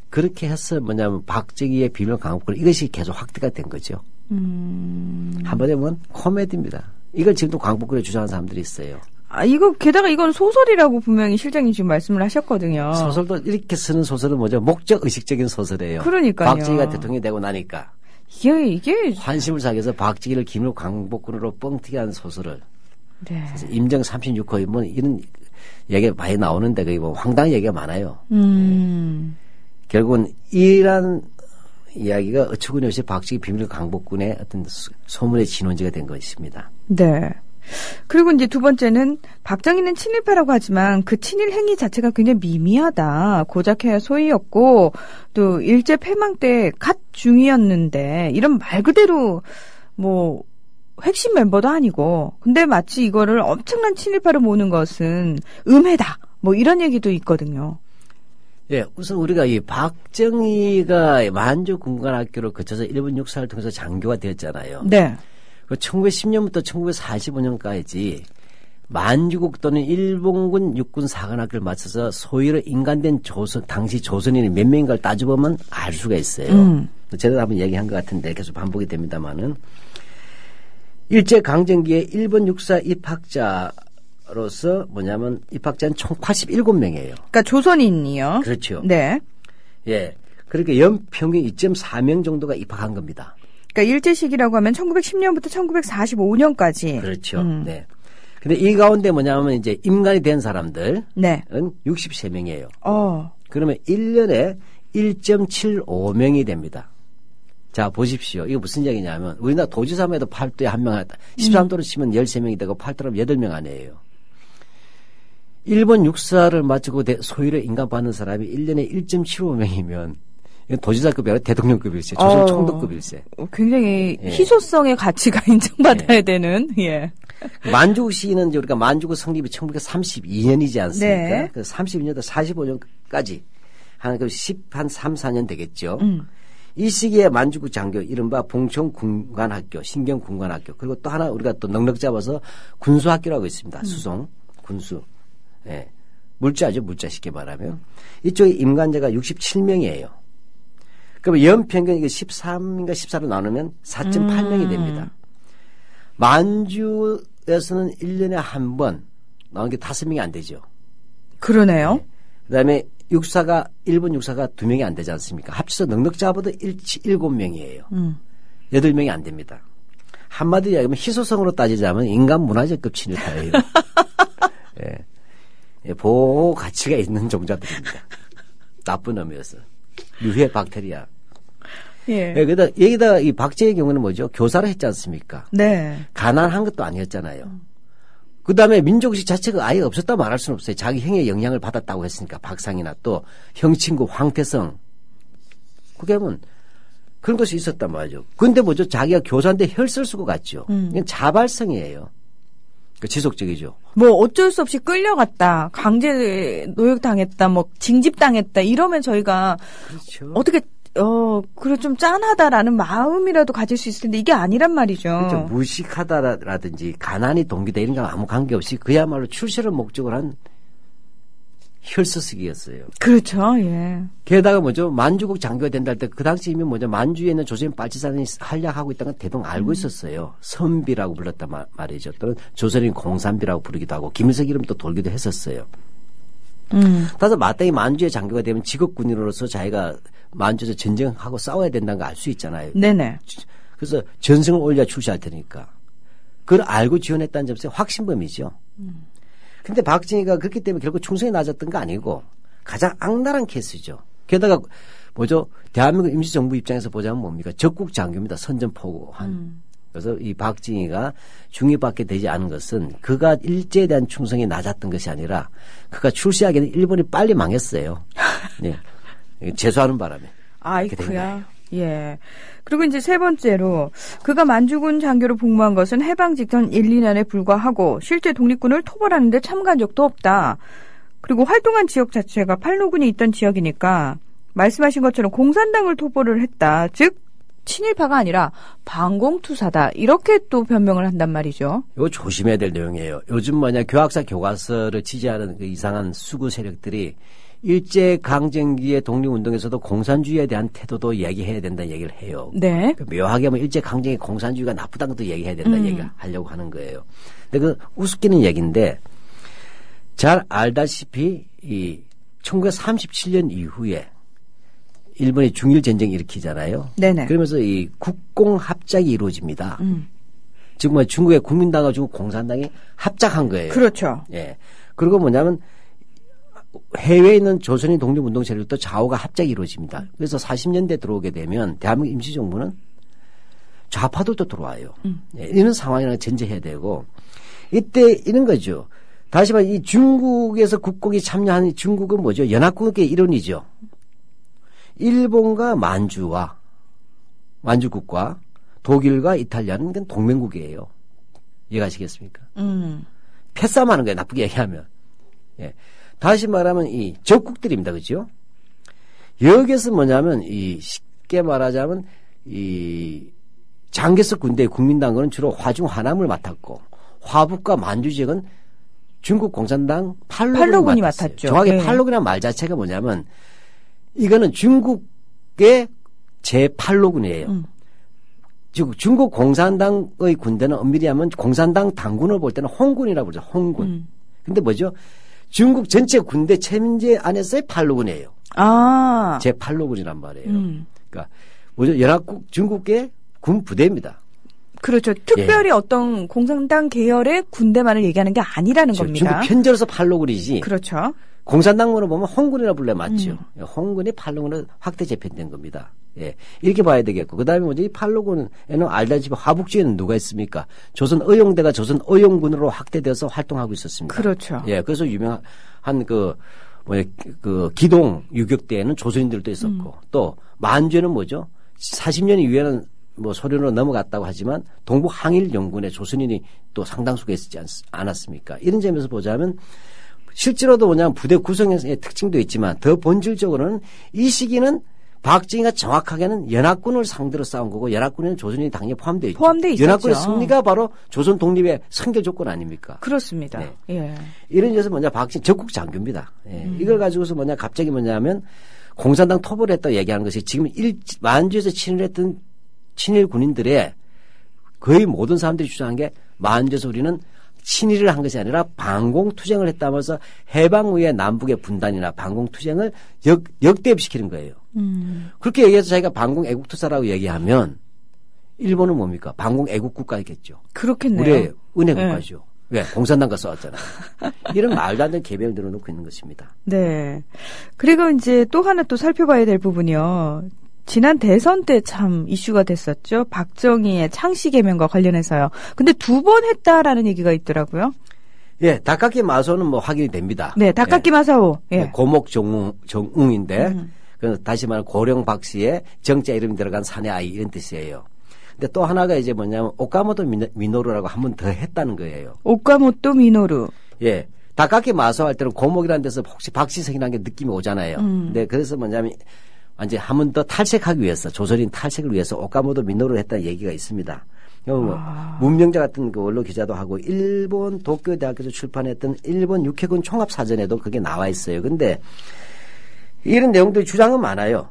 그렇게 해서 박정희의 비밀 강복군 이것이 계속 확대가 된 거죠. 한번 해보면 코미디입니다. 이걸 지금도 강복군에 주장하는 사람들이 있어요. 아, 게다가 이건 소설이라고 분명히 실장님 지금 말씀을 하셨거든요. 소설도 이렇게 쓰는 소설은 목적 의식적인 소설이에요. 그러니까요. 박정희가 대통령이 되고 나니까. 이게 환심을 사기 위해서 박정희를 비밀 강복군으로 뻥튀기 하는 소설을 네. 그래서 임정 36호 뭐 이런 얘기가 많이 나오는데 그게 뭐 황당한 얘기가 많아요. 결국은 이란 이야기가 어처구니없이 박정희 비밀 강복군의 어떤 소문의 진원지가 된 것입니다. 네. 그리고 이제 두 번째는 박정희는 친일파라고 하지만 그 친일 행위 자체가 굉장히 미미하다. 고작 해야 소위였고 또 일제 패망 때 갓 중이었는데 이런 말 그대로 뭐 핵심 멤버도 아니고 근데 마치 이거를 엄청난 친일파로 모는 것은 음해다. 뭐 이런 얘기도 있거든요. 예, 우선 우리가 이 박정희가 만주 군관학교를 거쳐서 일본 육사를 통해서 장교가 되었잖아요. 네. 그 1910년부터 1945년까지 만주국 또는 일본군 육군 사관학교를 마쳐서 소위로 인간된 조선 당시 조선인이 몇 명인가를 따져보면 알 수가 있어요. 제가 한번 얘기한 것 같은데 계속 반복이 됩니다만은 일제 강점기에 일본 육사 입학자로서 뭐냐면 입학자는 총 87명이에요. 그러니까 조선인이요. 그렇죠. 네. 예. 그러니까 연평균 2.4명 정도가 입학한 겁니다. 그러니까 일제 시기라고 하면 1910년부터 1945년까지. 그렇죠. 네. 근데 이 가운데 뭐냐면 이제 임관이 된 사람들은 네. 63명이에요. 어. 그러면 1년에 1.75명이 됩니다. 자, 보십시오. 이거 무슨 얘기냐면 우리나라 도지사만 해도 8도에 한 명, 13도로 치면 13명이 되고 8도로 8명 아니에요. 일본 육사를 마치고 소위로 인간받는 사람이 1년에 1.75명이면 도지사급이 아니라 대통령급일세, 조선 총독급일세. 굉장히 예. 희소성의 가치가 인정받아야 되는, 예. 만주국 시기는 우리가 만주국 성립이 1932년이지 않습니까? 네. 그 32년부터 45년까지 한 3, 4년 되겠죠. 이 시기에 만주국 장교, 이른바 봉천군관학교, 신경군관학교, 그리고 또 하나 우리가 또 넉넉 잡아서 군수학교라고 있습니다. 수송, 군수. 예. 물자죠, 물자 쉽게 말하면. 이쪽에 임관자가 67명이에요. 그러면 연평균 이게 13인가 14로 나누면 4.8명이 됩니다. 만주에서는 1년에 한 번 나오는 게 5명이 안 되죠. 그러네요. 네. 그다음에 일본 육사가 2명이 안 되지 않습니까? 합쳐서 넉넉 잡아도 7명이에요. 8명이 안 됩니다. 한마디로 이야기하면 희소성으로 따지자면 인간 문화재급 친일파예요. 예. 예, 보호 가치가 있는 종자들입니다. 나쁜 의미여서. 유해 박테리아. 예. 예, 여기다 이 박제의 경우는 뭐죠? 교사를 했지 않습니까? 네. 가난한 것도 아니었잖아요. 그 다음에 민족의식 자체가 아예 없었다 말할 수는 없어요. 자기 형의 영향을 받았다고 했으니까 박상이나 또 형 친구 황태성. 그게 하면 그런 것이 있었단 말이죠. 근데 뭐죠? 자기가 교사인데 혈설 쓰고 갔죠. 이건 자발성이에요. 그 지속적이죠. 뭐 어쩔 수 없이 끌려갔다, 강제 노역당했다, 뭐 징집당했다 이러면 저희가 그렇죠. 어떻게 그래 좀 짠하다라는 마음이라도 가질 수 있을 텐데 이게 아니란 말이죠. 그렇죠. 무식하다라든지 가난이 동기다 이런 거 아무 관계없이 그야말로 출세를 목적으로 한 혈서쓰기였어요. 그렇죠. 예. 게다가 뭐죠? 만주국 장교가 된다 할 때 그 당시이면 뭐죠? 만주에 있는 조선 빨치산이 활약하고 있다는 건 대동 알고 있었어요. 선비라고 불렀단 말이죠. 또는 조선인 공산비라고 부르기도 하고 김일성 이름도 돌기도 했었어요. 따라서 마땅히 만주의 장교가 되면 직업군인으로서 자기가 만주에서 전쟁하고 싸워야 된다는 거 알 수 있잖아요. 네네. 그래서 전승을 올려 출시할 테니까. 그걸 알고 지원했다는 점에서 확신범이죠. 근데 박정희가 그렇기 때문에 결국 충성이 낮았던 거 아니고 가장 악랄한 케이스죠. 게다가 뭐죠? 대한민국 임시정부 입장에서 보자면 뭡니까? 적국 장교입니다. 선전포고한. 그래서 이 박정희가 중위받게 되지 않은 것은 그가 일제에 대한 충성이 낮았던 것이 아니라 그가 출시하기에는 일본이 빨리 망했어요. 네. 재수하는 바람에. 아이쿠야. 예. 그리고 이제 세 번째로 그가 만주군 장교로 복무한 것은 해방 직전 1, 2년에 불과하고 실제 독립군을 토벌하는 데 참가한 적도 없다. 그리고 활동한 지역 자체가 팔로군이 있던 지역이니까 말씀하신 것처럼 공산당을 토벌을 했다. 즉 친일파가 아니라 반공투사다. 이렇게 또 변명을 한단 말이죠. 이거 조심해야 될 내용이에요. 요즘 뭐냐 교학사 교과서를 지지하는 그 이상한 수구 세력들이 일제 강점기의 독립운동에서도 공산주의에 대한 태도도 얘기해야 된다는 얘기를 해요. 네. 묘하게 하면 일제 강점기 공산주의가 나쁘다는 것도 얘기해야 된다는 얘기를 하려고 하는 거예요. 근데 그 우습기는 얘기인데 잘 알다시피 이 1937년 이후에 일본이 중일 전쟁을 일으키잖아요. 네네. 그러면서 이 국공 합작이 이루어집니다. 지금 뭐 중국의 국민당하고 중국 공산당이 합작한 거예요. 그렇죠. 예. 그리고 뭐냐면 해외에 있는 조선인 독립운동 세력도 좌우가 합작이 이루어집니다. 그래서 40년대 들어오게 되면 대한민국 임시정부는 좌파들도 들어와요. 예, 이런 상황이라는 전제해야 되고 이때 이런 거죠. 다시 말해 이 중국에서 국공이 참여하는 중국은 뭐죠? 연합국의 일원이죠. 일본과 만주국과 독일과 이탈리아는 그건 동맹국이에요. 이해가시겠습니까? 패싸움하는 거예요. 나쁘게 얘기하면. 예. 다시 말하면 이 적국들입니다. 그죠? 여기에서 뭐냐면 이 쉽게 말하자면 이 장개석 군대의 국민당은 주로 화중 하남을 맡았고 화북과 만주 지역은 중국 공산당 팔로군이 맡았죠. 정확히 네. 팔로군이라는 말 자체가 뭐냐면 이거는 중국의 제8로군이에요. 즉 중국 공산당의 군대는 엄밀히 하면 공산당 당군을 볼 때는 홍군이라고 그러죠. 홍군. 근데 뭐죠? 중국 전체 군대 체민제 안에서의 8로군이에요. 아. 제8로군이란 말이에요. 그러니까 뭐죠? 연합국 중국의 군 부대입니다. 그렇죠. 특별히 어떤 공산당 계열의 군대만을 얘기하는 게 아니라는 겁니다. 중국 편제로서 8로군이지. 그렇죠. 공산당으로 보면 홍군이라 불러야 맞죠. 홍군이 8로군으로 확대 재편된 겁니다. 예. 이렇게 봐야 되겠고. 그 다음에 뭐지? 이 8로군에는 알다시피 화북지에는 누가 있습니까? 조선 의용대가 조선 의용군으로 확대되어서 활동하고 있었습니다. 그렇죠. 예. 그래서 유명한 그 기동 유격대에는 조선인들도 있었고 또 만주에는 뭐죠? 40년 이후에는 뭐 소련으로 넘어갔다고 하지만 동북 항일 연군에 조선인이 또 상당수가 있지 않았습니까? 이런 점에서 보자면 실제로도 뭐냐면 부대 구성의 특징도 있지만 더 본질적으로는 이 시기는 박정희가 정확하게는 연합군을 상대로 싸운 거고 연합군에는 조선인이 당연히 포함되어 있죠. 포함되어 있었죠. 연합군의 승리가 바로 조선 독립의 선결 조건 아닙니까? 그렇습니다. 네. 예. 이런 점에서 뭐냐 박정희 적국 장교입니다. 예. 이걸 가지고서 뭐냐 갑자기 뭐냐면 공산당 토벌을 했다고 얘기하는 것이 지금 만주에서 친일했던 친일 군인들의 거의 모든 사람들이 주장한 게 만주에서 우리는 친일을 한 것이 아니라 반공투쟁을 했다면서 해방 후에 남북의 분단이나 반공투쟁을 역대입시키는 거예요. 그렇게 얘기해서 자기가 반공애국투사라고 얘기하면 일본은 뭡니까? 반공애국국가이겠죠. 그렇겠네요. 우리의 은혜국가죠. 왜? 공산당과 싸웠잖아요. 이런 말도 안 되는 개변을 늘어놓고 있는 것입니다. 네. 그리고 이제 또 하나 또 살펴봐야 될 부분이요. 지난 대선 때 참 이슈가 됐었죠. 박정희의 창씨 개명과 관련해서요. 근데 2번 했다라는 얘기가 있더라고요. 예, 다카키 마소는 뭐 확인이 됩니다. 네, 다카키 마사오. 예. 고목 정웅인데, 다시 말하면 고령 박 씨의 정자 이름이 들어간 사내 아이 이런 뜻이에요. 근데 또 하나가 이제 뭐냐면 오카모토 미노루라고 한 번 더 했다는 거예요. 오카모토 미노루. 예. 다카키 마소 할 때는 고목이라는 데서 혹시 박씨성이라는 게 느낌이 오잖아요. 근데 그래서 뭐냐면 이제 한 번 더 탈색하기 위해서 조선인 탈색을 위해서 오카모토 미노루를 했다는 얘기가 있습니다. 문명자 같은 그 원로 기자도 하고 일본 도쿄대학교에서 출판했던 일본 육해군 총합사전에도 그게 나와 있어요. 근데 이런 내용들이 주장은 많아요.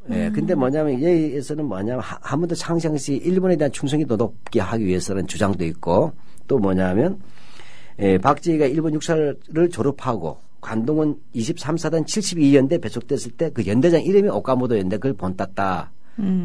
예, 근데 뭐냐면 여기에서는 뭐냐면 한 번 더 창시시 일본에 대한 충성이 더 높게 하기 위해서는 주장도 있고 또 뭐냐면 박정희가 일본 육사를 졸업하고 관동은 23사단 72연대 배속됐을 때 그 연대장 이름이 오카모토 연대 그걸 본땄다.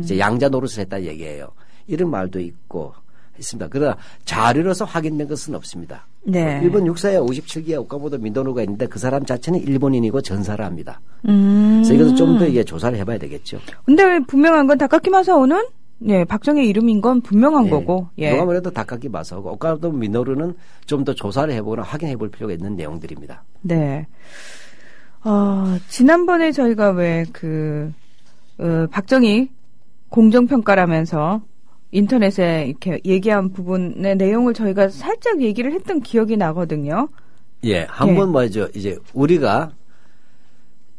이제 양자 노릇을 했다는 얘기예요. 이런 말도 있고 있습니다. 그러나 자료로서 확인된 것은 없습니다. 네. 일본 육사에 57기의 오카모토 미노루가 있는데 그 사람 자체는 일본인이고 전사를 합니다. 그래서 이것도 좀 더 이게 조사를 해봐야 되겠죠. 근데 분명한 건 다카키 마사오는 예, 박정희 이름인 건 분명한 거고. 예. 누가 뭐래도 다카키 마사오고 오카모토 미노루는 좀 더 조사를 해보거나 확인해 볼 필요가 있는 내용들입니다. 네. 지난번에 저희가 왜 박정희 공정평가라면서 인터넷에 이렇게 얘기한 부분의 내용을 저희가 살짝 얘기를 했던 기억이 나거든요. 예, 한번 뭐죠. 이제 우리가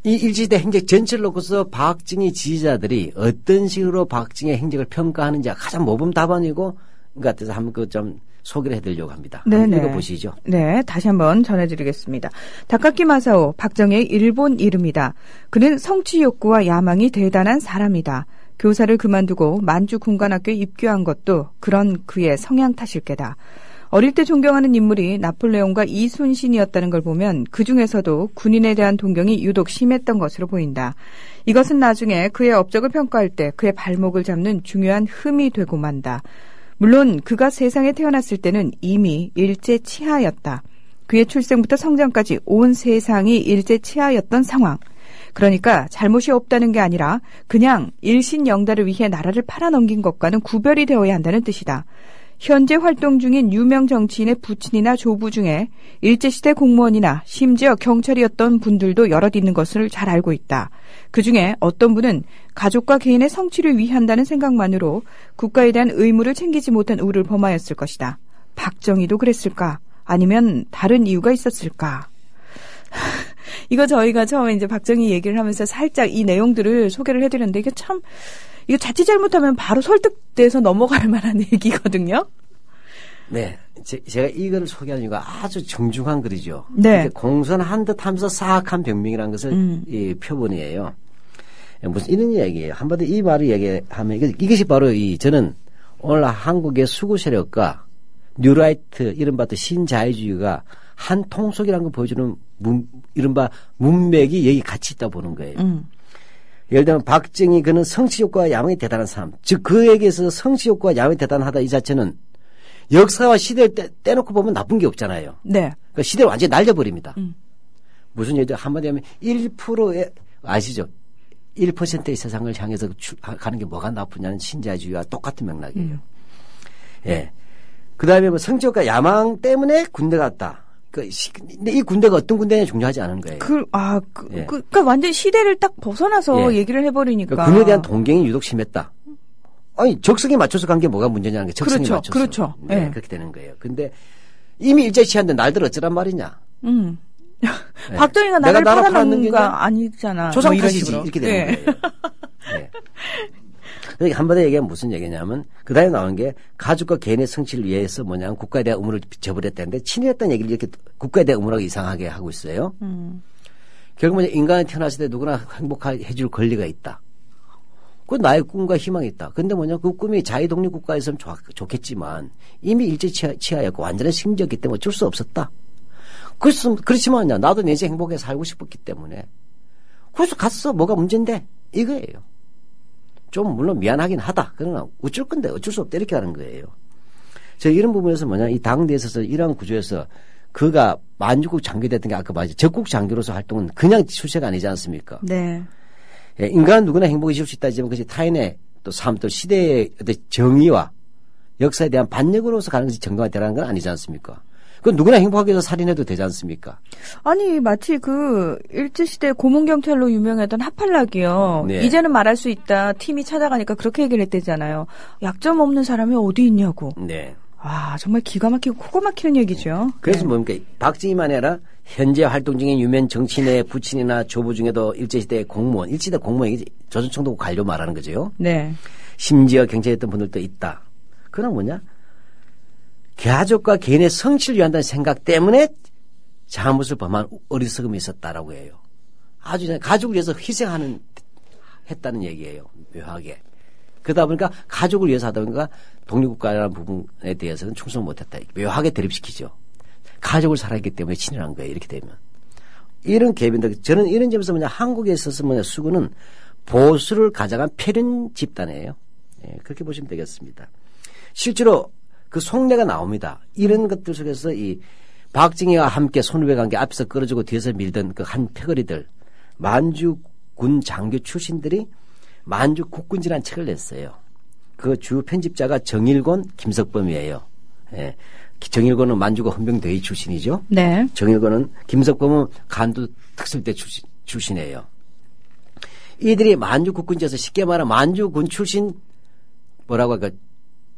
이 일시대 행적 전체를 놓고서 박정희 지지자들이 어떤 식으로 박정희 행적을 평가하는지가 가장 모범 답안이고 같아서 한번 좀 소개를 해드리려고 합니다. 한번 읽어보시죠. 네, 다시 한번 전해드리겠습니다. 다카키 마사오, 박정희의 일본 이름이다. 그는 성취 욕구와 야망이 대단한 사람이다. 교사를 그만두고 만주 군관학교에 입교한 것도 그런 그의 성향 탓일 게다. 어릴 때 존경하는 인물이 나폴레옹과 이순신이었다는 걸 보면 그중에서도 군인에 대한 동경이 유독 심했던 것으로 보인다. 이것은 나중에 그의 업적을 평가할 때 그의 발목을 잡는 중요한 흠이 되고 만다. 물론 그가 세상에 태어났을 때는 이미 일제치하였다. 그의 출생부터 성장까지 온 세상이 일제치하였던 상황. 그러니까 잘못이 없다는 게 아니라 그냥 일신영달을 위해 나라를 팔아넘긴 것과는 구별이 되어야 한다는 뜻이다. 현재 활동 중인 유명 정치인의 부친이나 조부 중에 일제시대 공무원이나 심지어 경찰이었던 분들도 여럿 있는 것을 잘 알고 있다. 그중에 어떤 분은 가족과 개인의 성취를 위한다는 생각만으로 국가에 대한 의무를 챙기지 못한 우를 범하였을 것이다. 박정희도 그랬을까? 아니면 다른 이유가 있었을까? 이거 저희가 처음에 이제 박정희 얘기를 하면서 살짝 이 내용들을 소개를 해드렸는데 이게 참 이거 자칫 잘못하면 바로 설득돼서 넘어갈 만한 얘기거든요. 네. 제가 이걸 소개하는 이유가 아주 정중한 글이죠. 네. 공손한 듯 하면서 사악한 병명이라는 것을 이 표본이에요. 무슨 이런 이야기예요. 한마디 이 말을 얘기하면 이것이 바로 저는 오늘 한국의 수구 세력과 뉴라이트 이른바 신자유주의가 한 통속이라는 걸 보여주는 이른바 문맥이 여기 같이 있다 보는 거예요. 예를 들면 박정희 그는 성취욕과 야망이 대단한 사람. 즉 그에게서 성취욕과 야망이 대단하다 이 자체는 역사와 시대를 떼놓고 보면 나쁜 게 없잖아요. 네. 그러니까 시대를 완전히 날려버립니다. 무슨 얘기죠? 한마디 하면 1%의 아시죠? 1%의 세상을 향해서 가는 게 뭐가 나쁘냐는 신자유주의와 똑같은 맥락이에요. 예. 그 다음에 뭐 성취욕과 야망 때문에 군대 갔다. 근데 이 군대가 어떤 군대냐 중요하지 않은 거예요. 예. 그러니까 완전 시대를 딱 벗어나서 예. 얘기를 해버리니까. 그러니까 군에 대한 동경이 유독 심했다. 아니 적성에 맞춰서 간 게 뭐가 문제냐는 게 적성에 그렇죠. 맞춰서. 그렇죠. 네, 예. 그렇게 되는 거예요. 근데 이미 일제시한데 날들 어쩌란 말이냐. 네. 박정희가 내가 나라를 나라 팔아넘은 거 팔았는 아니잖아. 조상 뭐 이런 탓이지 식으로. 이렇게 되는 예. 거예요. 네. 그러니까 한마디 얘기하면 무슨 얘기냐면 그 다음에 나오는 게 가족과 개인의 성취를 위해서 뭐냐면 국가에 대한 의무를 저버렸다는데 친일했다는 얘기를 이렇게 국가에 대한 의무라고 이상하게 하고 있어요. 결국 뭐냐 인간이 태어났을 때 누구나 행복해 줄 권리가 있다. 그건 나의 꿈과 희망이 있다. 근데 뭐냐 그 꿈이 자유독립국가였으면 좋겠지만 이미 일제치하였고 완전한 식민지였기 때문에 어쩔 수 없었다. 그렇지만 나도 내 인생 행복하게 살고 싶었기 때문에 그래서 갔어. 뭐가 문제인데 이거예요. 좀 물론 미안하긴 하다. 그러나 어쩔 건데 어쩔 수 없다 이렇게 하는 거예요. 저 이런 부분에서 뭐냐 이 당대에 있어서 이러한 구조에서 그가 만주국 장교됐던 게 아까 말했죠. 적국 장교로서 활동은 그냥 출세가 아니지 않습니까? 네. 예, 인간은 누구나 행복해질 수 있다지만 그것이 타인의 또 삶 또 시대의 어떤 정의와 역사에 대한 반역으로서 가는 것이 정당화 되라는 건 아니지 않습니까? 그건 누구나 행복하게 해서 살인해도 되지 않습니까? 아니 마치 그 일제시대 고문경찰로 유명했던 하팔락이요. 네. 이제는 말할 수 있다. 팀이 찾아가니까 그렇게 얘기를 했대잖아요. 약점 없는 사람이 어디 있냐고. 네. 와 정말 기가 막히고 코가 막히는 얘기죠. 그래서 네. 뭡니까? 박정희만 아니라 현재 활동 중인 유명 정치인의 부친이나 조부 중에도 일제시대 공무원, 일제시대 공무원이 조선총독 관료 말하는 거죠. 네. 심지어 경찰했던 분들도 있다. 그건 뭐냐? 가족과 개인의 성취를 위한다는 생각 때문에 잘못을 범한 어리석음이 있었다라고 해요. 아주 가족을 위해서 했다는 얘기예요. 묘하게. 그러다 보니까 가족을 위해서 하다 보니까 독립국가라는 부분에 대해서는 충성을 못했다. 묘하게 대립시키죠. 가족을 살아있기 때문에 친일한 거예요. 이렇게 되면. 이런 갭인데 저는 이런 점에서 한국에 있어서 수구는 보수를 가져간 패륜 집단이에요. 예, 그렇게 보시면 되겠습니다. 실제로 그 속내가 나옵니다. 이런 것들 속에서 이 박정희와 함께 손을 관계 앞에서 끌어주고 뒤에서 밀던 그 한 패거리들 만주군 장교 출신들이 만주 국군지라는 책을 냈어요. 그 주 편집자가 정일권, 김석범이에요. 예. 정일권은 만주가 헌병대위 출신이죠. 네. 정일권은 김석범은 간도 특설대 출신이에요. 이들이 만주 국군지에서 쉽게 말하면 만주군 출신 뭐라고 할까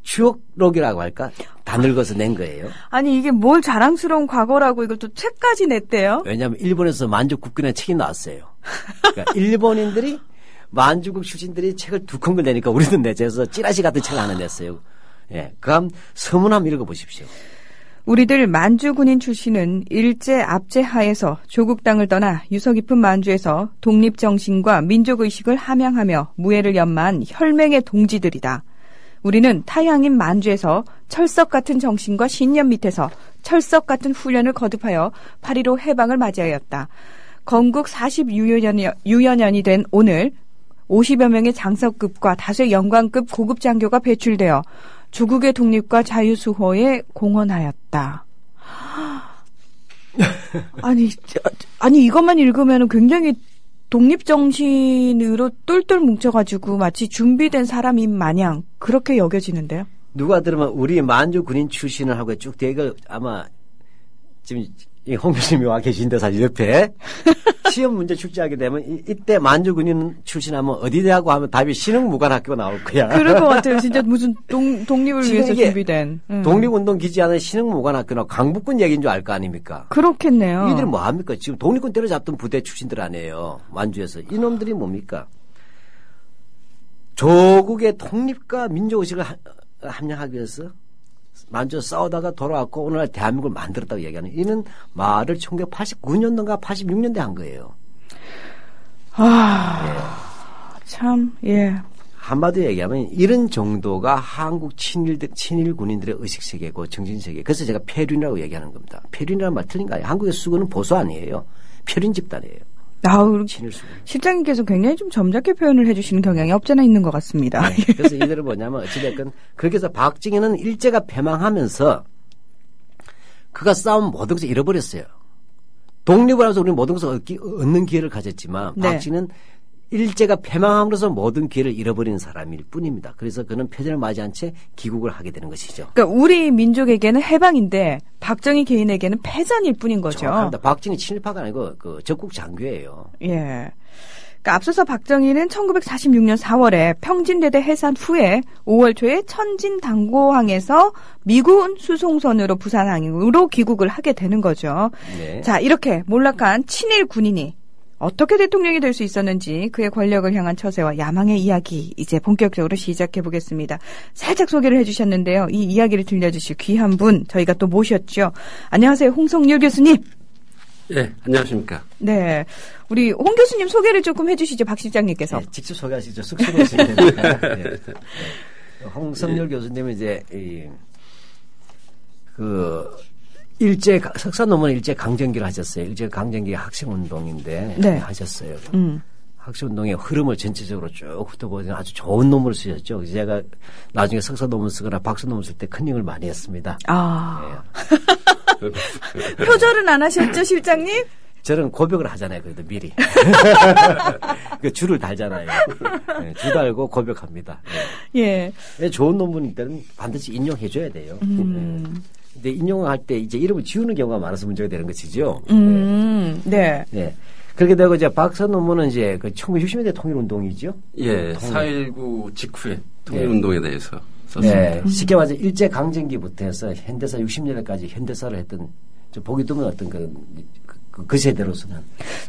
추억록이라고 할까 다 늙어서 낸 거예요. 아니 이게 뭘 자랑스러운 과거라고 이걸 또 책까지 냈대요. 왜냐하면 일본에서 만주 국군의 책이 나왔어요. 그러니까 일본인들이 만주국 출신들이 책을 두 권 걸 내니까 우리도 내줘서 찌라시 같은 책을 하나 냈어요. 예, 그럼 서문 한번 읽어보십시오. 우리들 만주 군인 출신은 일제 압제하에서 조국 땅을 떠나 유서 깊은 만주에서 독립정신과 민족의식을 함양하며 무예를 연마한 혈맹의 동지들이다. 우리는 타향인 만주에서 철석 같은 정신과 신념 밑에서 철석 같은 훈련을 거듭하여 8.15 해방을 맞이하였다. 건국 40유여년이 된 오늘 50여 명의 장성급과 다수의 영관급 고급 장교가 배출되어 조국의 독립과 자유수호에 공헌하였다. 아니 이것만 읽으면 굉장히 독립정신으로 똘똘 뭉쳐가지고 마치 준비된 사람인 마냥 그렇게 여겨지는데요. 누가 들으면 우리 만주 군인 출신을 하고 쭉 대가 아마 지금 홍 교수님이 와 계신데 사실 옆에 시험 문제 출제하게 되면 이때 만주 군인 출신하면 어디 대하고 하면 답이 신흥무관학교가 나올 거야. 그럴 것 같아요. 진짜 무슨 독립을 위해서 준비된. 독립운동 기지하는 신흥무관학교나 강북군 얘기인 줄 알 거 아닙니까? 그렇겠네요. 이들은 뭐 합니까? 지금 독립군 때려잡던 부대 출신들 아니에요. 만주에서. 이놈들이 뭡니까? 조국의 독립과 민족의식을 함양하기 위해서 만주에서 싸우다가 돌아왔고 오늘날 대한민국을 만들었다고 얘기하는 이는 말을 1989년도인가 86년대 한 거예요. 참, 예. 한마디로 얘기하면 이런 정도가 한국 친일 군인들의 의식세계고 정신세계. 그래서 제가 폐륜이라고 얘기하는 겁니다. 폐륜이라는 말 틀린가요? 한국의 수군은 보수 아니에요. 폐륜 집단이에요. 친일 수군. 실장님께서 굉장히 좀 점잖게 표현을 해주시는 경향이 없잖아 있는 것 같습니다. 네, 그래서 이들은 뭐냐면 어찌됐건 그렇게 해서 박정희는 일제가 패망하면서 그가 싸운 모든 것을 잃어버렸어요. 독립을 하면서 우리는 모든 것을 얻는 기회를 가졌지만 네. 박정희는 일제가 패망함으로써 모든 기회를 잃어버린 사람일 뿐입니다. 그래서 그는 패전을 맞이한 채 귀국을 하게 되는 것이죠. 그러니까 우리 민족에게는 해방인데 박정희 개인에게는 패전일 뿐인 거죠. 정확합니다. 박정희 친일파가 아니고 그 적국 장교예요. 예. 그러니까 앞서서 박정희는 1946년 4월에 평진대대 해산 후에 5월 초에 천진당고항에서 미군 수송선으로 부산항으로 귀국을 하게 되는 거죠. 네. 자, 이렇게 몰락한 친일 군인이 어떻게 대통령이 될 수 있었는지 그의 권력을 향한 처세와 야망의 이야기 이제 본격적으로 시작해 보겠습니다. 살짝 소개를 해주셨는데요. 이 이야기를 들려주실 귀한 분 저희가 또 모셨죠. 안녕하세요. 홍성률 교수님. 네, 안녕하십니까. 네, 우리 홍 교수님 소개를 조금 해주시죠. 박 실장님께서. 네, 직접 소개하시죠. 쑥스러우시니까. 네. 홍성률 교수님은 이제 석사 논문 일제 강점기를 하셨어요. 일제 강점기 학생운동인데 네. 하셨어요. 학생운동의 흐름을 전체적으로 쭉 훑어보는 아주 좋은 논문을 쓰셨죠. 제가 나중에 석사 논문 쓰거나 박사 논문 쓸 때 큰 힘을 많이 했습니다. 네. 표절은 안 하셨죠, 실장님? 저는 고백을 하잖아요. 그래도 미리. 그 줄을 달잖아요. 네, 줄 달고 고백합니다. 네. 예. 좋은 논문일 때는 반드시 인용해줘야 돼요. 근데 인용할 때 이제 이름을 지우는 경우가 많아서 문제가 되는 것이죠. 네. 네. 그렇게 되고 이제 박사 논문은 이제 그 1960년대 통일운동이죠. 예, 4.19 직후에 통일운동에 대해서 썼습니다. 네. 쉽게 말해서 일제 강점기부터 해서 현대사 60년대까지 현대사를 했던 좀 보기 드문 어떤 그 세대로서는.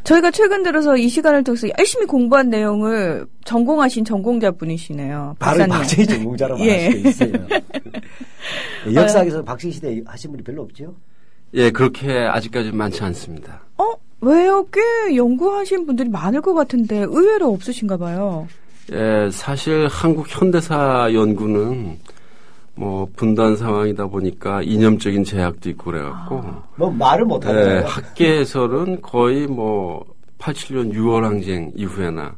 저희가 최근 들어서 이 시간을 통해서 열심히 공부한 내용을 전공하신 전공자분이시네요. 바로 박정희 전공자로 말할 예. 수가 있어요. 역사학에서 박정희 시대 하신 분이 별로 없죠? 예, 그렇게 아직까지 많지 않습니다. 왜요? 꽤 연구하신 분들이 많을 것 같은데 의외로 없으신가 봐요. 예, 사실 한국 현대사 연구는 뭐 분단 상황이다 보니까 이념적인 제약도 있고 그래갖고 뭐 말을 못하죠. 예, 학계에서는 거의 뭐 87년 6월 항쟁 이후에나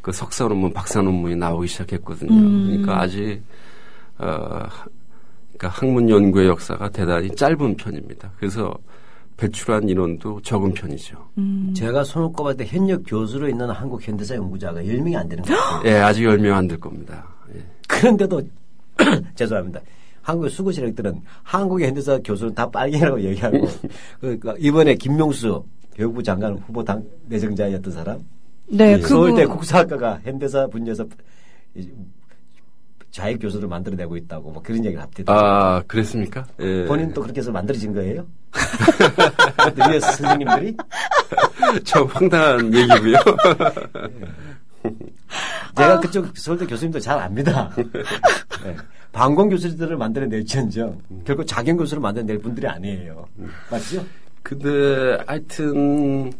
그 석사 논문, 박사 논문이 나오기 시작했거든요. 그러니까 아직 그러니까 학문 연구의 역사가 대단히 짧은 편입니다. 그래서 배출한 인원도 적은 편이죠. 제가 손을 꼽을 때 현역 교수로 있는 한국 현대사 연구자가 10명이 안 되는 거예요. 예, 아직 10명 안 될 겁니다. 예. 그런데도 죄송합니다. 한국의 수고실력들은 한국의 현대사 교수는 다 빨갱이라고 얘기하고 그러니까 이번에 김명수 교육부 장관 후보 당 내정자였던 사람 네, 서울대 국사학과가 현대사 분야에서 자익 교수를 만들어내고 있다고 뭐 그런 얘기를 합니다. 아, 그랬습니까? 예. 본인도 그렇게 해서 만들어진 거예요? 위에 선생님들이? 참 황당한 얘기고요. 제가 그쪽 서울대 교수님도 잘 압니다. 네. 방공 교수들을 만들어낼지언정 결국 자경 교수를 만들어낼 분들이 아니에요. 맞죠? 근데 하여튼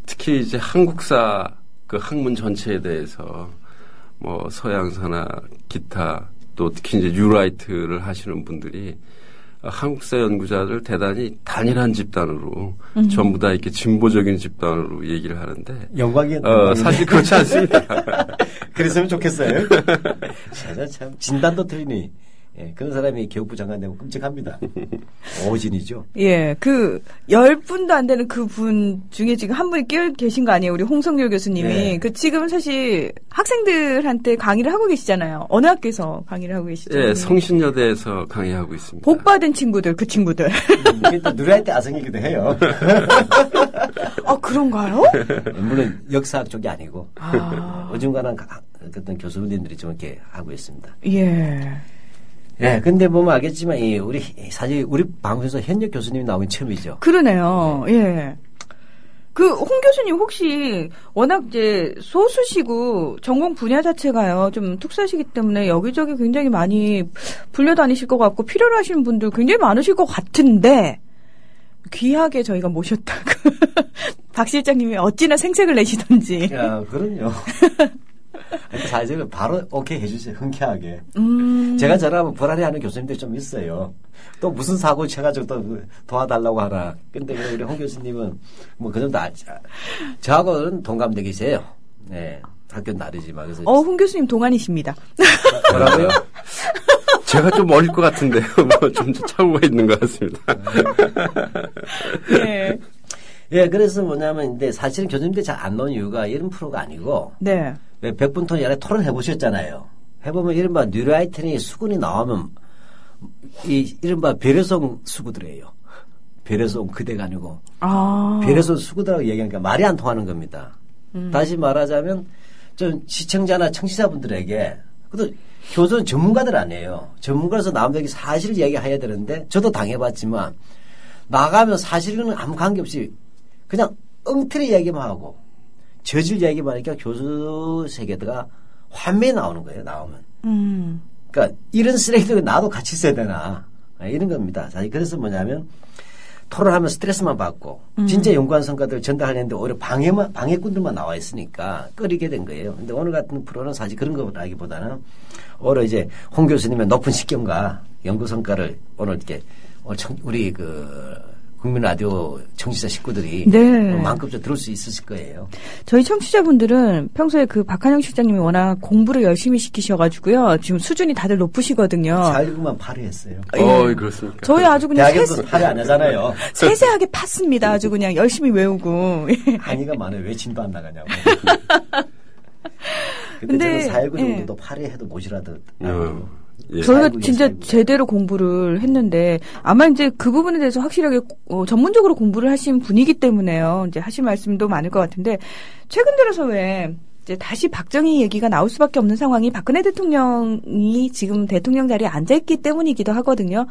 특히 이제 한국사 그 학문 전체에 대해서 뭐 서양사나 기타 또 특히 이제 뉴라이트를 하시는 분들이 한국사 연구자들 대단히 단일한 집단으로 전부 다 이렇게 진보적인 집단으로 얘기를 하는데 영광이 사실 그렇지 않습니다. 그랬으면 좋겠어요. 참 진단도 틀리니 그런 사람이 교육부 장관 되면 끔찍합니다. 오진이죠. 예, 10분도 안 되는 그 분 중에 지금 한 분이 끼어 계신 거 아니에요? 우리 홍성률 교수님이. 네. 지금은 사실 학생들한테 강의를 하고 계시잖아요. 어느 학교에서 강의를 하고 계시죠? 예, 성신여대에서 강의하고 있습니다. 복받은 친구들, 그 친구들. 또 누리할 때 아성이기도 해요. 아, 그런가요? 물론 역사학 쪽이 아니고 어중간한 어떤 교수님들이 좀 이렇게 하고 있습니다. 예. 예, 근데 보면 알겠지만, 사실 우리 방송에서 현역 교수님이 나오긴 처음이죠. 그러네요. 예. 홍 교수님 혹시 워낙 이제 소수시고 전공 분야 자체가요, 좀 특수하시기 때문에 여기저기 굉장히 많이 불려다니실 것 같고 필요로 하시는 분들 굉장히 많으실 것 같은데, 귀하게 저희가 모셨다고. 박 실장님이 어찌나 생색을 내시던지. 야, 그럼요. 사실 바로 오케이 해주세요. 흔쾌하게. 제가 전화하면 불안해하는 교수님들이 좀 있어요. 또 무슨 사고 쳐가지고 또 도와달라고 하나. 근데 우리 홍 교수님은 뭐 그 정도 저하고는 동감되기세요. 네, 학교는 다르지만. 그래서 홍 교수님 동안이십니다. 뭐라고요? 제가 좀 어릴 것 같은데요. 뭐 좀 착오가 있는 것 같습니다. 네. 예, 그래서 뭐냐면, 근데 사실은 교수님들이 잘 안 나온 이유가 이런 프로가 아니고. 네. 100분 토론 전에 토론 해보셨잖아요. 해보면 이른바 뉴라이트니 수군이 나오면 이른바 배려성 수구들이에요. 배려성 그대가 아니고. 배려성 수구들하고 얘기하니까 말이 안 통하는 겁니다. 다시 말하자면 좀 시청자나 청취자분들에게 그래도 교수는 전문가들 아니에요. 전문가로서 나오면 사실을 얘기해야 되는데 저도 당해봤지만 나가면 사실은 아무 관계없이 그냥 엉터리 얘기만 하고 저질 얘기만 하니까 교수 세계가 환멸이 나오는 거예요. 나오면. 그러니까 이런 쓰레기들 나도 같이 써야 되나 이런 겁니다. 사실 그래서 뭐냐면 토론하면 스트레스만 받고 진짜 연구한 성과들 전달하려는데 오히려 방해꾼들만 나와 있으니까 꺼리게 된 거예요. 근데 오늘 같은 프로는 사실 그런 거라기보다는 오히려 이제 홍 교수님의 높은 식견과 연구 성과를 오늘 이렇게 우리 국민 라디오 청취자 식구들이 마음껏 좀 들을 수 있으실 거예요. 저희 청취자분들은 평소에 박한영 실장님이 워낙 공부를 열심히 시키셔가지고요. 지금 수준이 다들 높으시거든요. 4.19만 파리했어요. 그렇습니까? 저희 아주 그냥 대학에서 파리 안 하잖아요. 세세하게 팠습니다. 아주 그냥 열심히 외우고. 한이가 많아요. 왜 진도 안 나가냐고. 근데 저는 4.19 정도도 파리해도 모자라도. 예. 저희가 진짜 제대로 공부를 했는데 아마 이제 그 부분에 대해서 확실하게 전문적으로 공부를 하신 분이기 때문에요. 이제 하신 말씀도 많을 것 같은데 최근 들어서 왜 이제 다시 박정희 얘기가 나올 수밖에 없는 상황이 박근혜 대통령이 지금 대통령 자리에 앉아 있기 때문이기도 하거든요.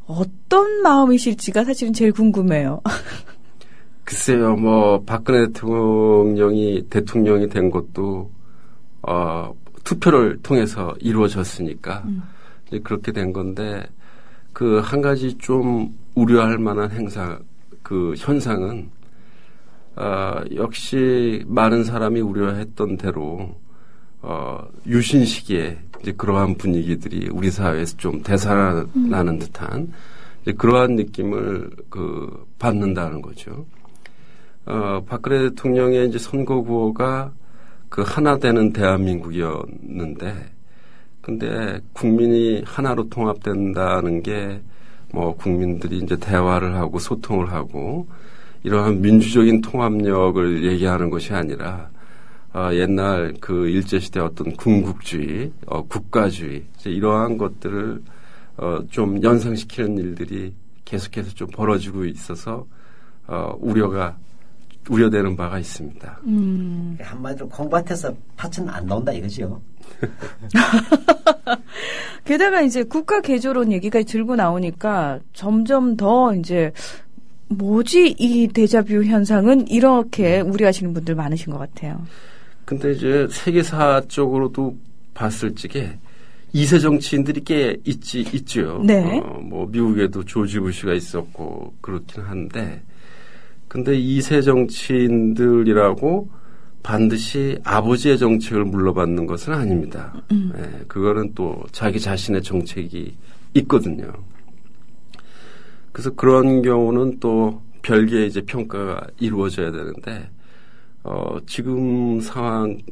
어떤 마음이실지가 사실은 제일 궁금해요. 글쎄요, 박근혜 대통령이 된 것도 투표를 통해서 이루어졌으니까 이제 그렇게 된 건데 한 가지 좀 우려할 만한 현상은 역시 많은 사람이 우려했던 대로 유신 시기에 이제 그러한 분위기들이 우리 사회에서 좀 되살아나는 듯한 이제 그러한 느낌을 받는다는 거죠. 박근혜 대통령의 이제 선거 구호가 하나 되는 대한민국이었는데, 근데 국민이 하나로 통합된다는 게 국민들이 이제 대화를 하고 소통을 하고 이러한 민주적인 통합력을 얘기하는 것이 아니라 옛날 일제시대 어떤 군국주의, 국가주의 이러한 것들을 좀 연상시키는 일들이 계속해서 좀 벌어지고 있어서 우려되는 바가 있습니다. 한마디로 공밭에서 팥은 안 나온다 이거죠. 게다가 이제 국가 개조론 얘기가 들고 나오니까 점점 더 이제 뭐지 이 데자뷰 현상은 이렇게 우려하시는 분들 많으신 것 같아요. 근데 이제 세계사적으로도 봤을 적에 2세 정치인들이 꽤 있죠. 네. 미국에도 조지 부시가 있었고 그렇긴 한데 근데 2세 정치인들이라고 반드시 아버지의 정책을 물러받는 것은 아닙니다. 네, 그거는 또 자기 자신의 정책이 있거든요. 그래서 그런 경우는 또 별개의 이제 평가가 이루어져야 되는데,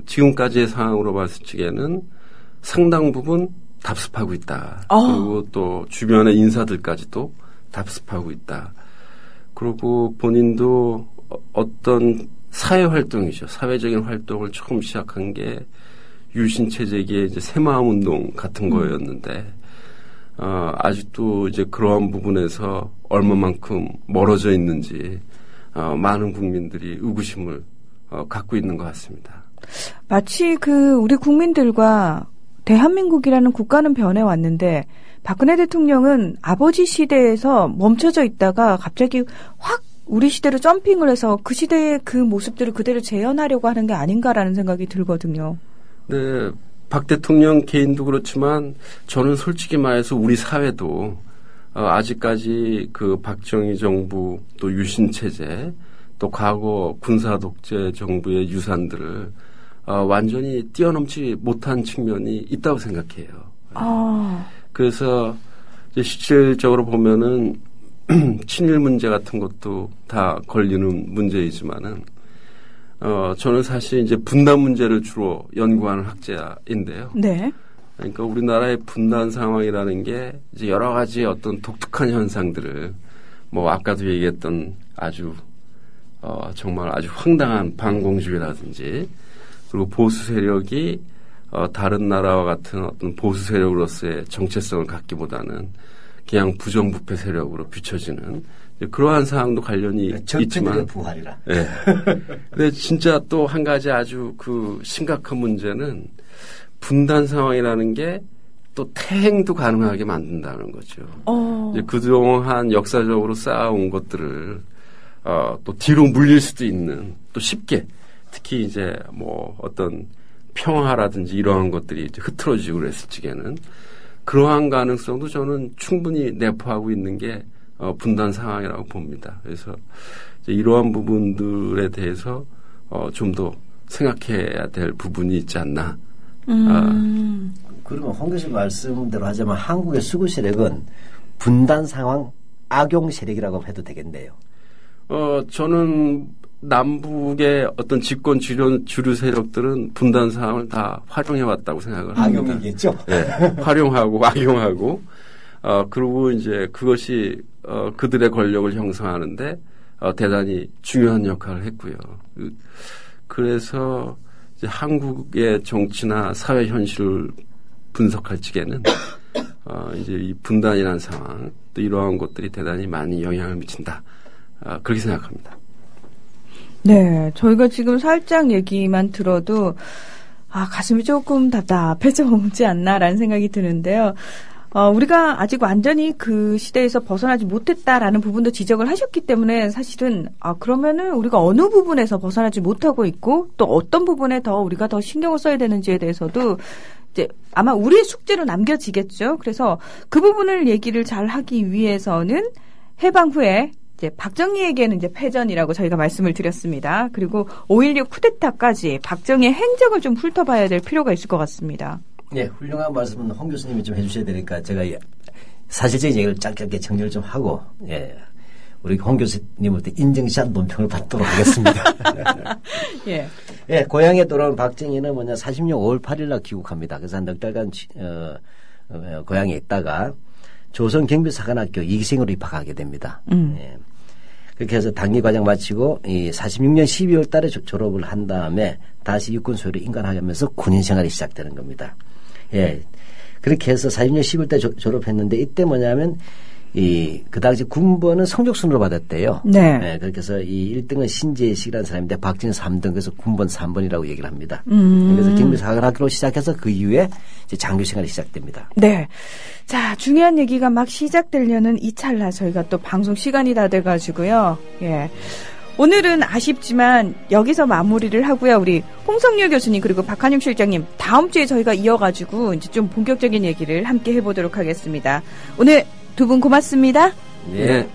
지금까지의 상황으로 봤을 적에는 상당 부분 답습하고 있다. 그리고 또 주변의 인사들까지도 답습하고 있다. 그리고 본인도 어떤 사회활동이죠. 사회적인 활동을 처음 시작한 게 유신체제기의 이제 새마음 운동 같은 거였는데, 아직도 이제 그러한 부분에서 얼마만큼 멀어져 있는지, 많은 국민들이 의구심을 갖고 있는 것 같습니다. 마치 우리 국민들과 대한민국이라는 국가는 변해왔는데, 박근혜 대통령은 아버지 시대에서 멈춰져 있다가 갑자기 확 우리 시대로 점핑을 해서 그 시대의 그 모습들을 그대로 재현하려고 하는 게 아닌가라는 생각이 들거든요. 네, 박 대통령 개인도 그렇지만 저는 솔직히 말해서 우리 사회도 아직까지 그 박정희 정부 또 유신 체제 또 과거 군사 독재 정부의 유산들을 완전히 뛰어넘지 못한 측면이 있다고 생각해요. 그래서 이제 실질적으로 보면은 친일 문제 같은 것도 다 걸리는 문제이지만은 저는 사실 이제 분단 문제를 주로 연구하는 학자인데요. 네. 그러니까 우리나라의 분단 상황이라는 게 이제 여러 가지 어떤 독특한 현상들을 뭐 아까도 얘기했던 아주 정말 아주 황당한 반공주의라든지 그리고 보수 세력이 다른 나라와 같은 어떤 보수 세력으로서의 정체성을 갖기보다는 그냥 부정부패 세력으로 비춰지는 그러한 사항도 관련이 있지만 부활이라. 네. 근데 진짜 또 한 가지 아주 그 심각한 문제는 분단 상황이라는 게 또 퇴행도 가능하게 만든다는 거죠. 이제 그동안 역사적으로 쌓아온 것들을 또 뒤로 물릴 수도 있는 또 쉽게 특히 이제 뭐 어떤 평화라든지 이러한 것들이 이제 흐트러지고 그랬을 적에는 그러한 가능성도 저는 충분히 내포하고 있는 게 분단 상황이라고 봅니다. 그래서 이제 이러한 부분들에 대해서 좀 더 생각해야 될 부분이 있지 않나. 그러면 홍 교수 말씀대로 하자면 한국의 수구 세력은 분단 상황 악용 세력이라고 해도 되겠네요. 저는 남북의 어떤 집권 주류 세력들은 분단 상황을 다 활용해 왔다고 생각을 합니다. 악용이겠죠. 네, 활용하고 악용하고 그리고 이제 그것이 그들의 권력을 형성하는데 대단히 중요한 역할을 했고요. 그래서 이제 한국의 정치나 사회 현실을 분석할 적에는 이제 이 분단이라는 상황 또 이러한 것들이 대단히 많이 영향을 미친다. 그렇게 생각합니다. 네, 저희가 지금 살짝 얘기만 들어도 가슴이 조금 답답해져 오지 않나라는 생각이 드는데요. 우리가 아직 완전히 그 시대에서 벗어나지 못했다라는 부분도 지적을 하셨기 때문에 사실은 그러면은 우리가 어느 부분에서 벗어나지 못하고 있고 또 어떤 부분에 더 우리가 더 신경을 써야 되는지에 대해서도 이제 아마 우리의 숙제로 남겨지겠죠. 그래서 그 부분을 얘기를 잘 하기 위해서는 해방 후에 이제 박정희에게는 이제 패전이라고 저희가 말씀을 드렸습니다. 그리고 5.16 쿠데타까지 박정희의 행적을 좀 훑어봐야 될 필요가 있을 것 같습니다. 네, 훌륭한 말씀은 홍 교수님이 좀 해주셔야 되니까 제가 사실적인 얘기를 짧게 정리를 좀 하고, 우리 홍 교수님한테 인증샷 논평을 받도록 하겠습니다. 고향에 돌아온 박정희는 46년 5월 8일날 귀국합니다. 그래서 한 넉 달간 고향에 있다가 조선 경비사관학교 2기생으로 입학하게 됩니다. 그렇게 해서 단기 과정 마치고 46년 12월 달에 졸업을 한 다음에 다시 육군 소유를 인간하면서 군인 생활이 시작되는 겁니다. 그렇게 해서 46년 12월 때 졸업했는데 이때 뭐냐면 그 당시 군번은 성적순으로 받았대요. 네. 그렇게 해서 이 1등은 신재식이라는 사람인데 박정희 3등 그래서 군번 3번이라고 얘기를 합니다. 그래서 경비사관학교로 시작해서 그 이후에 이제 장교 생활이 시작됩니다. 네. 자, 중요한 얘기가 막 시작되려는 이 찰나 저희가 또 방송 시간이 다 돼가지고요. 오늘은 아쉽지만 여기서 마무리를 하고요. 우리 홍성유 교수님 그리고 박한용 실장님 다음 주에 저희가 이어가지고 이제 좀 본격적인 얘기를 함께 해보도록 하겠습니다. 오늘 두 분 고맙습니다. 네.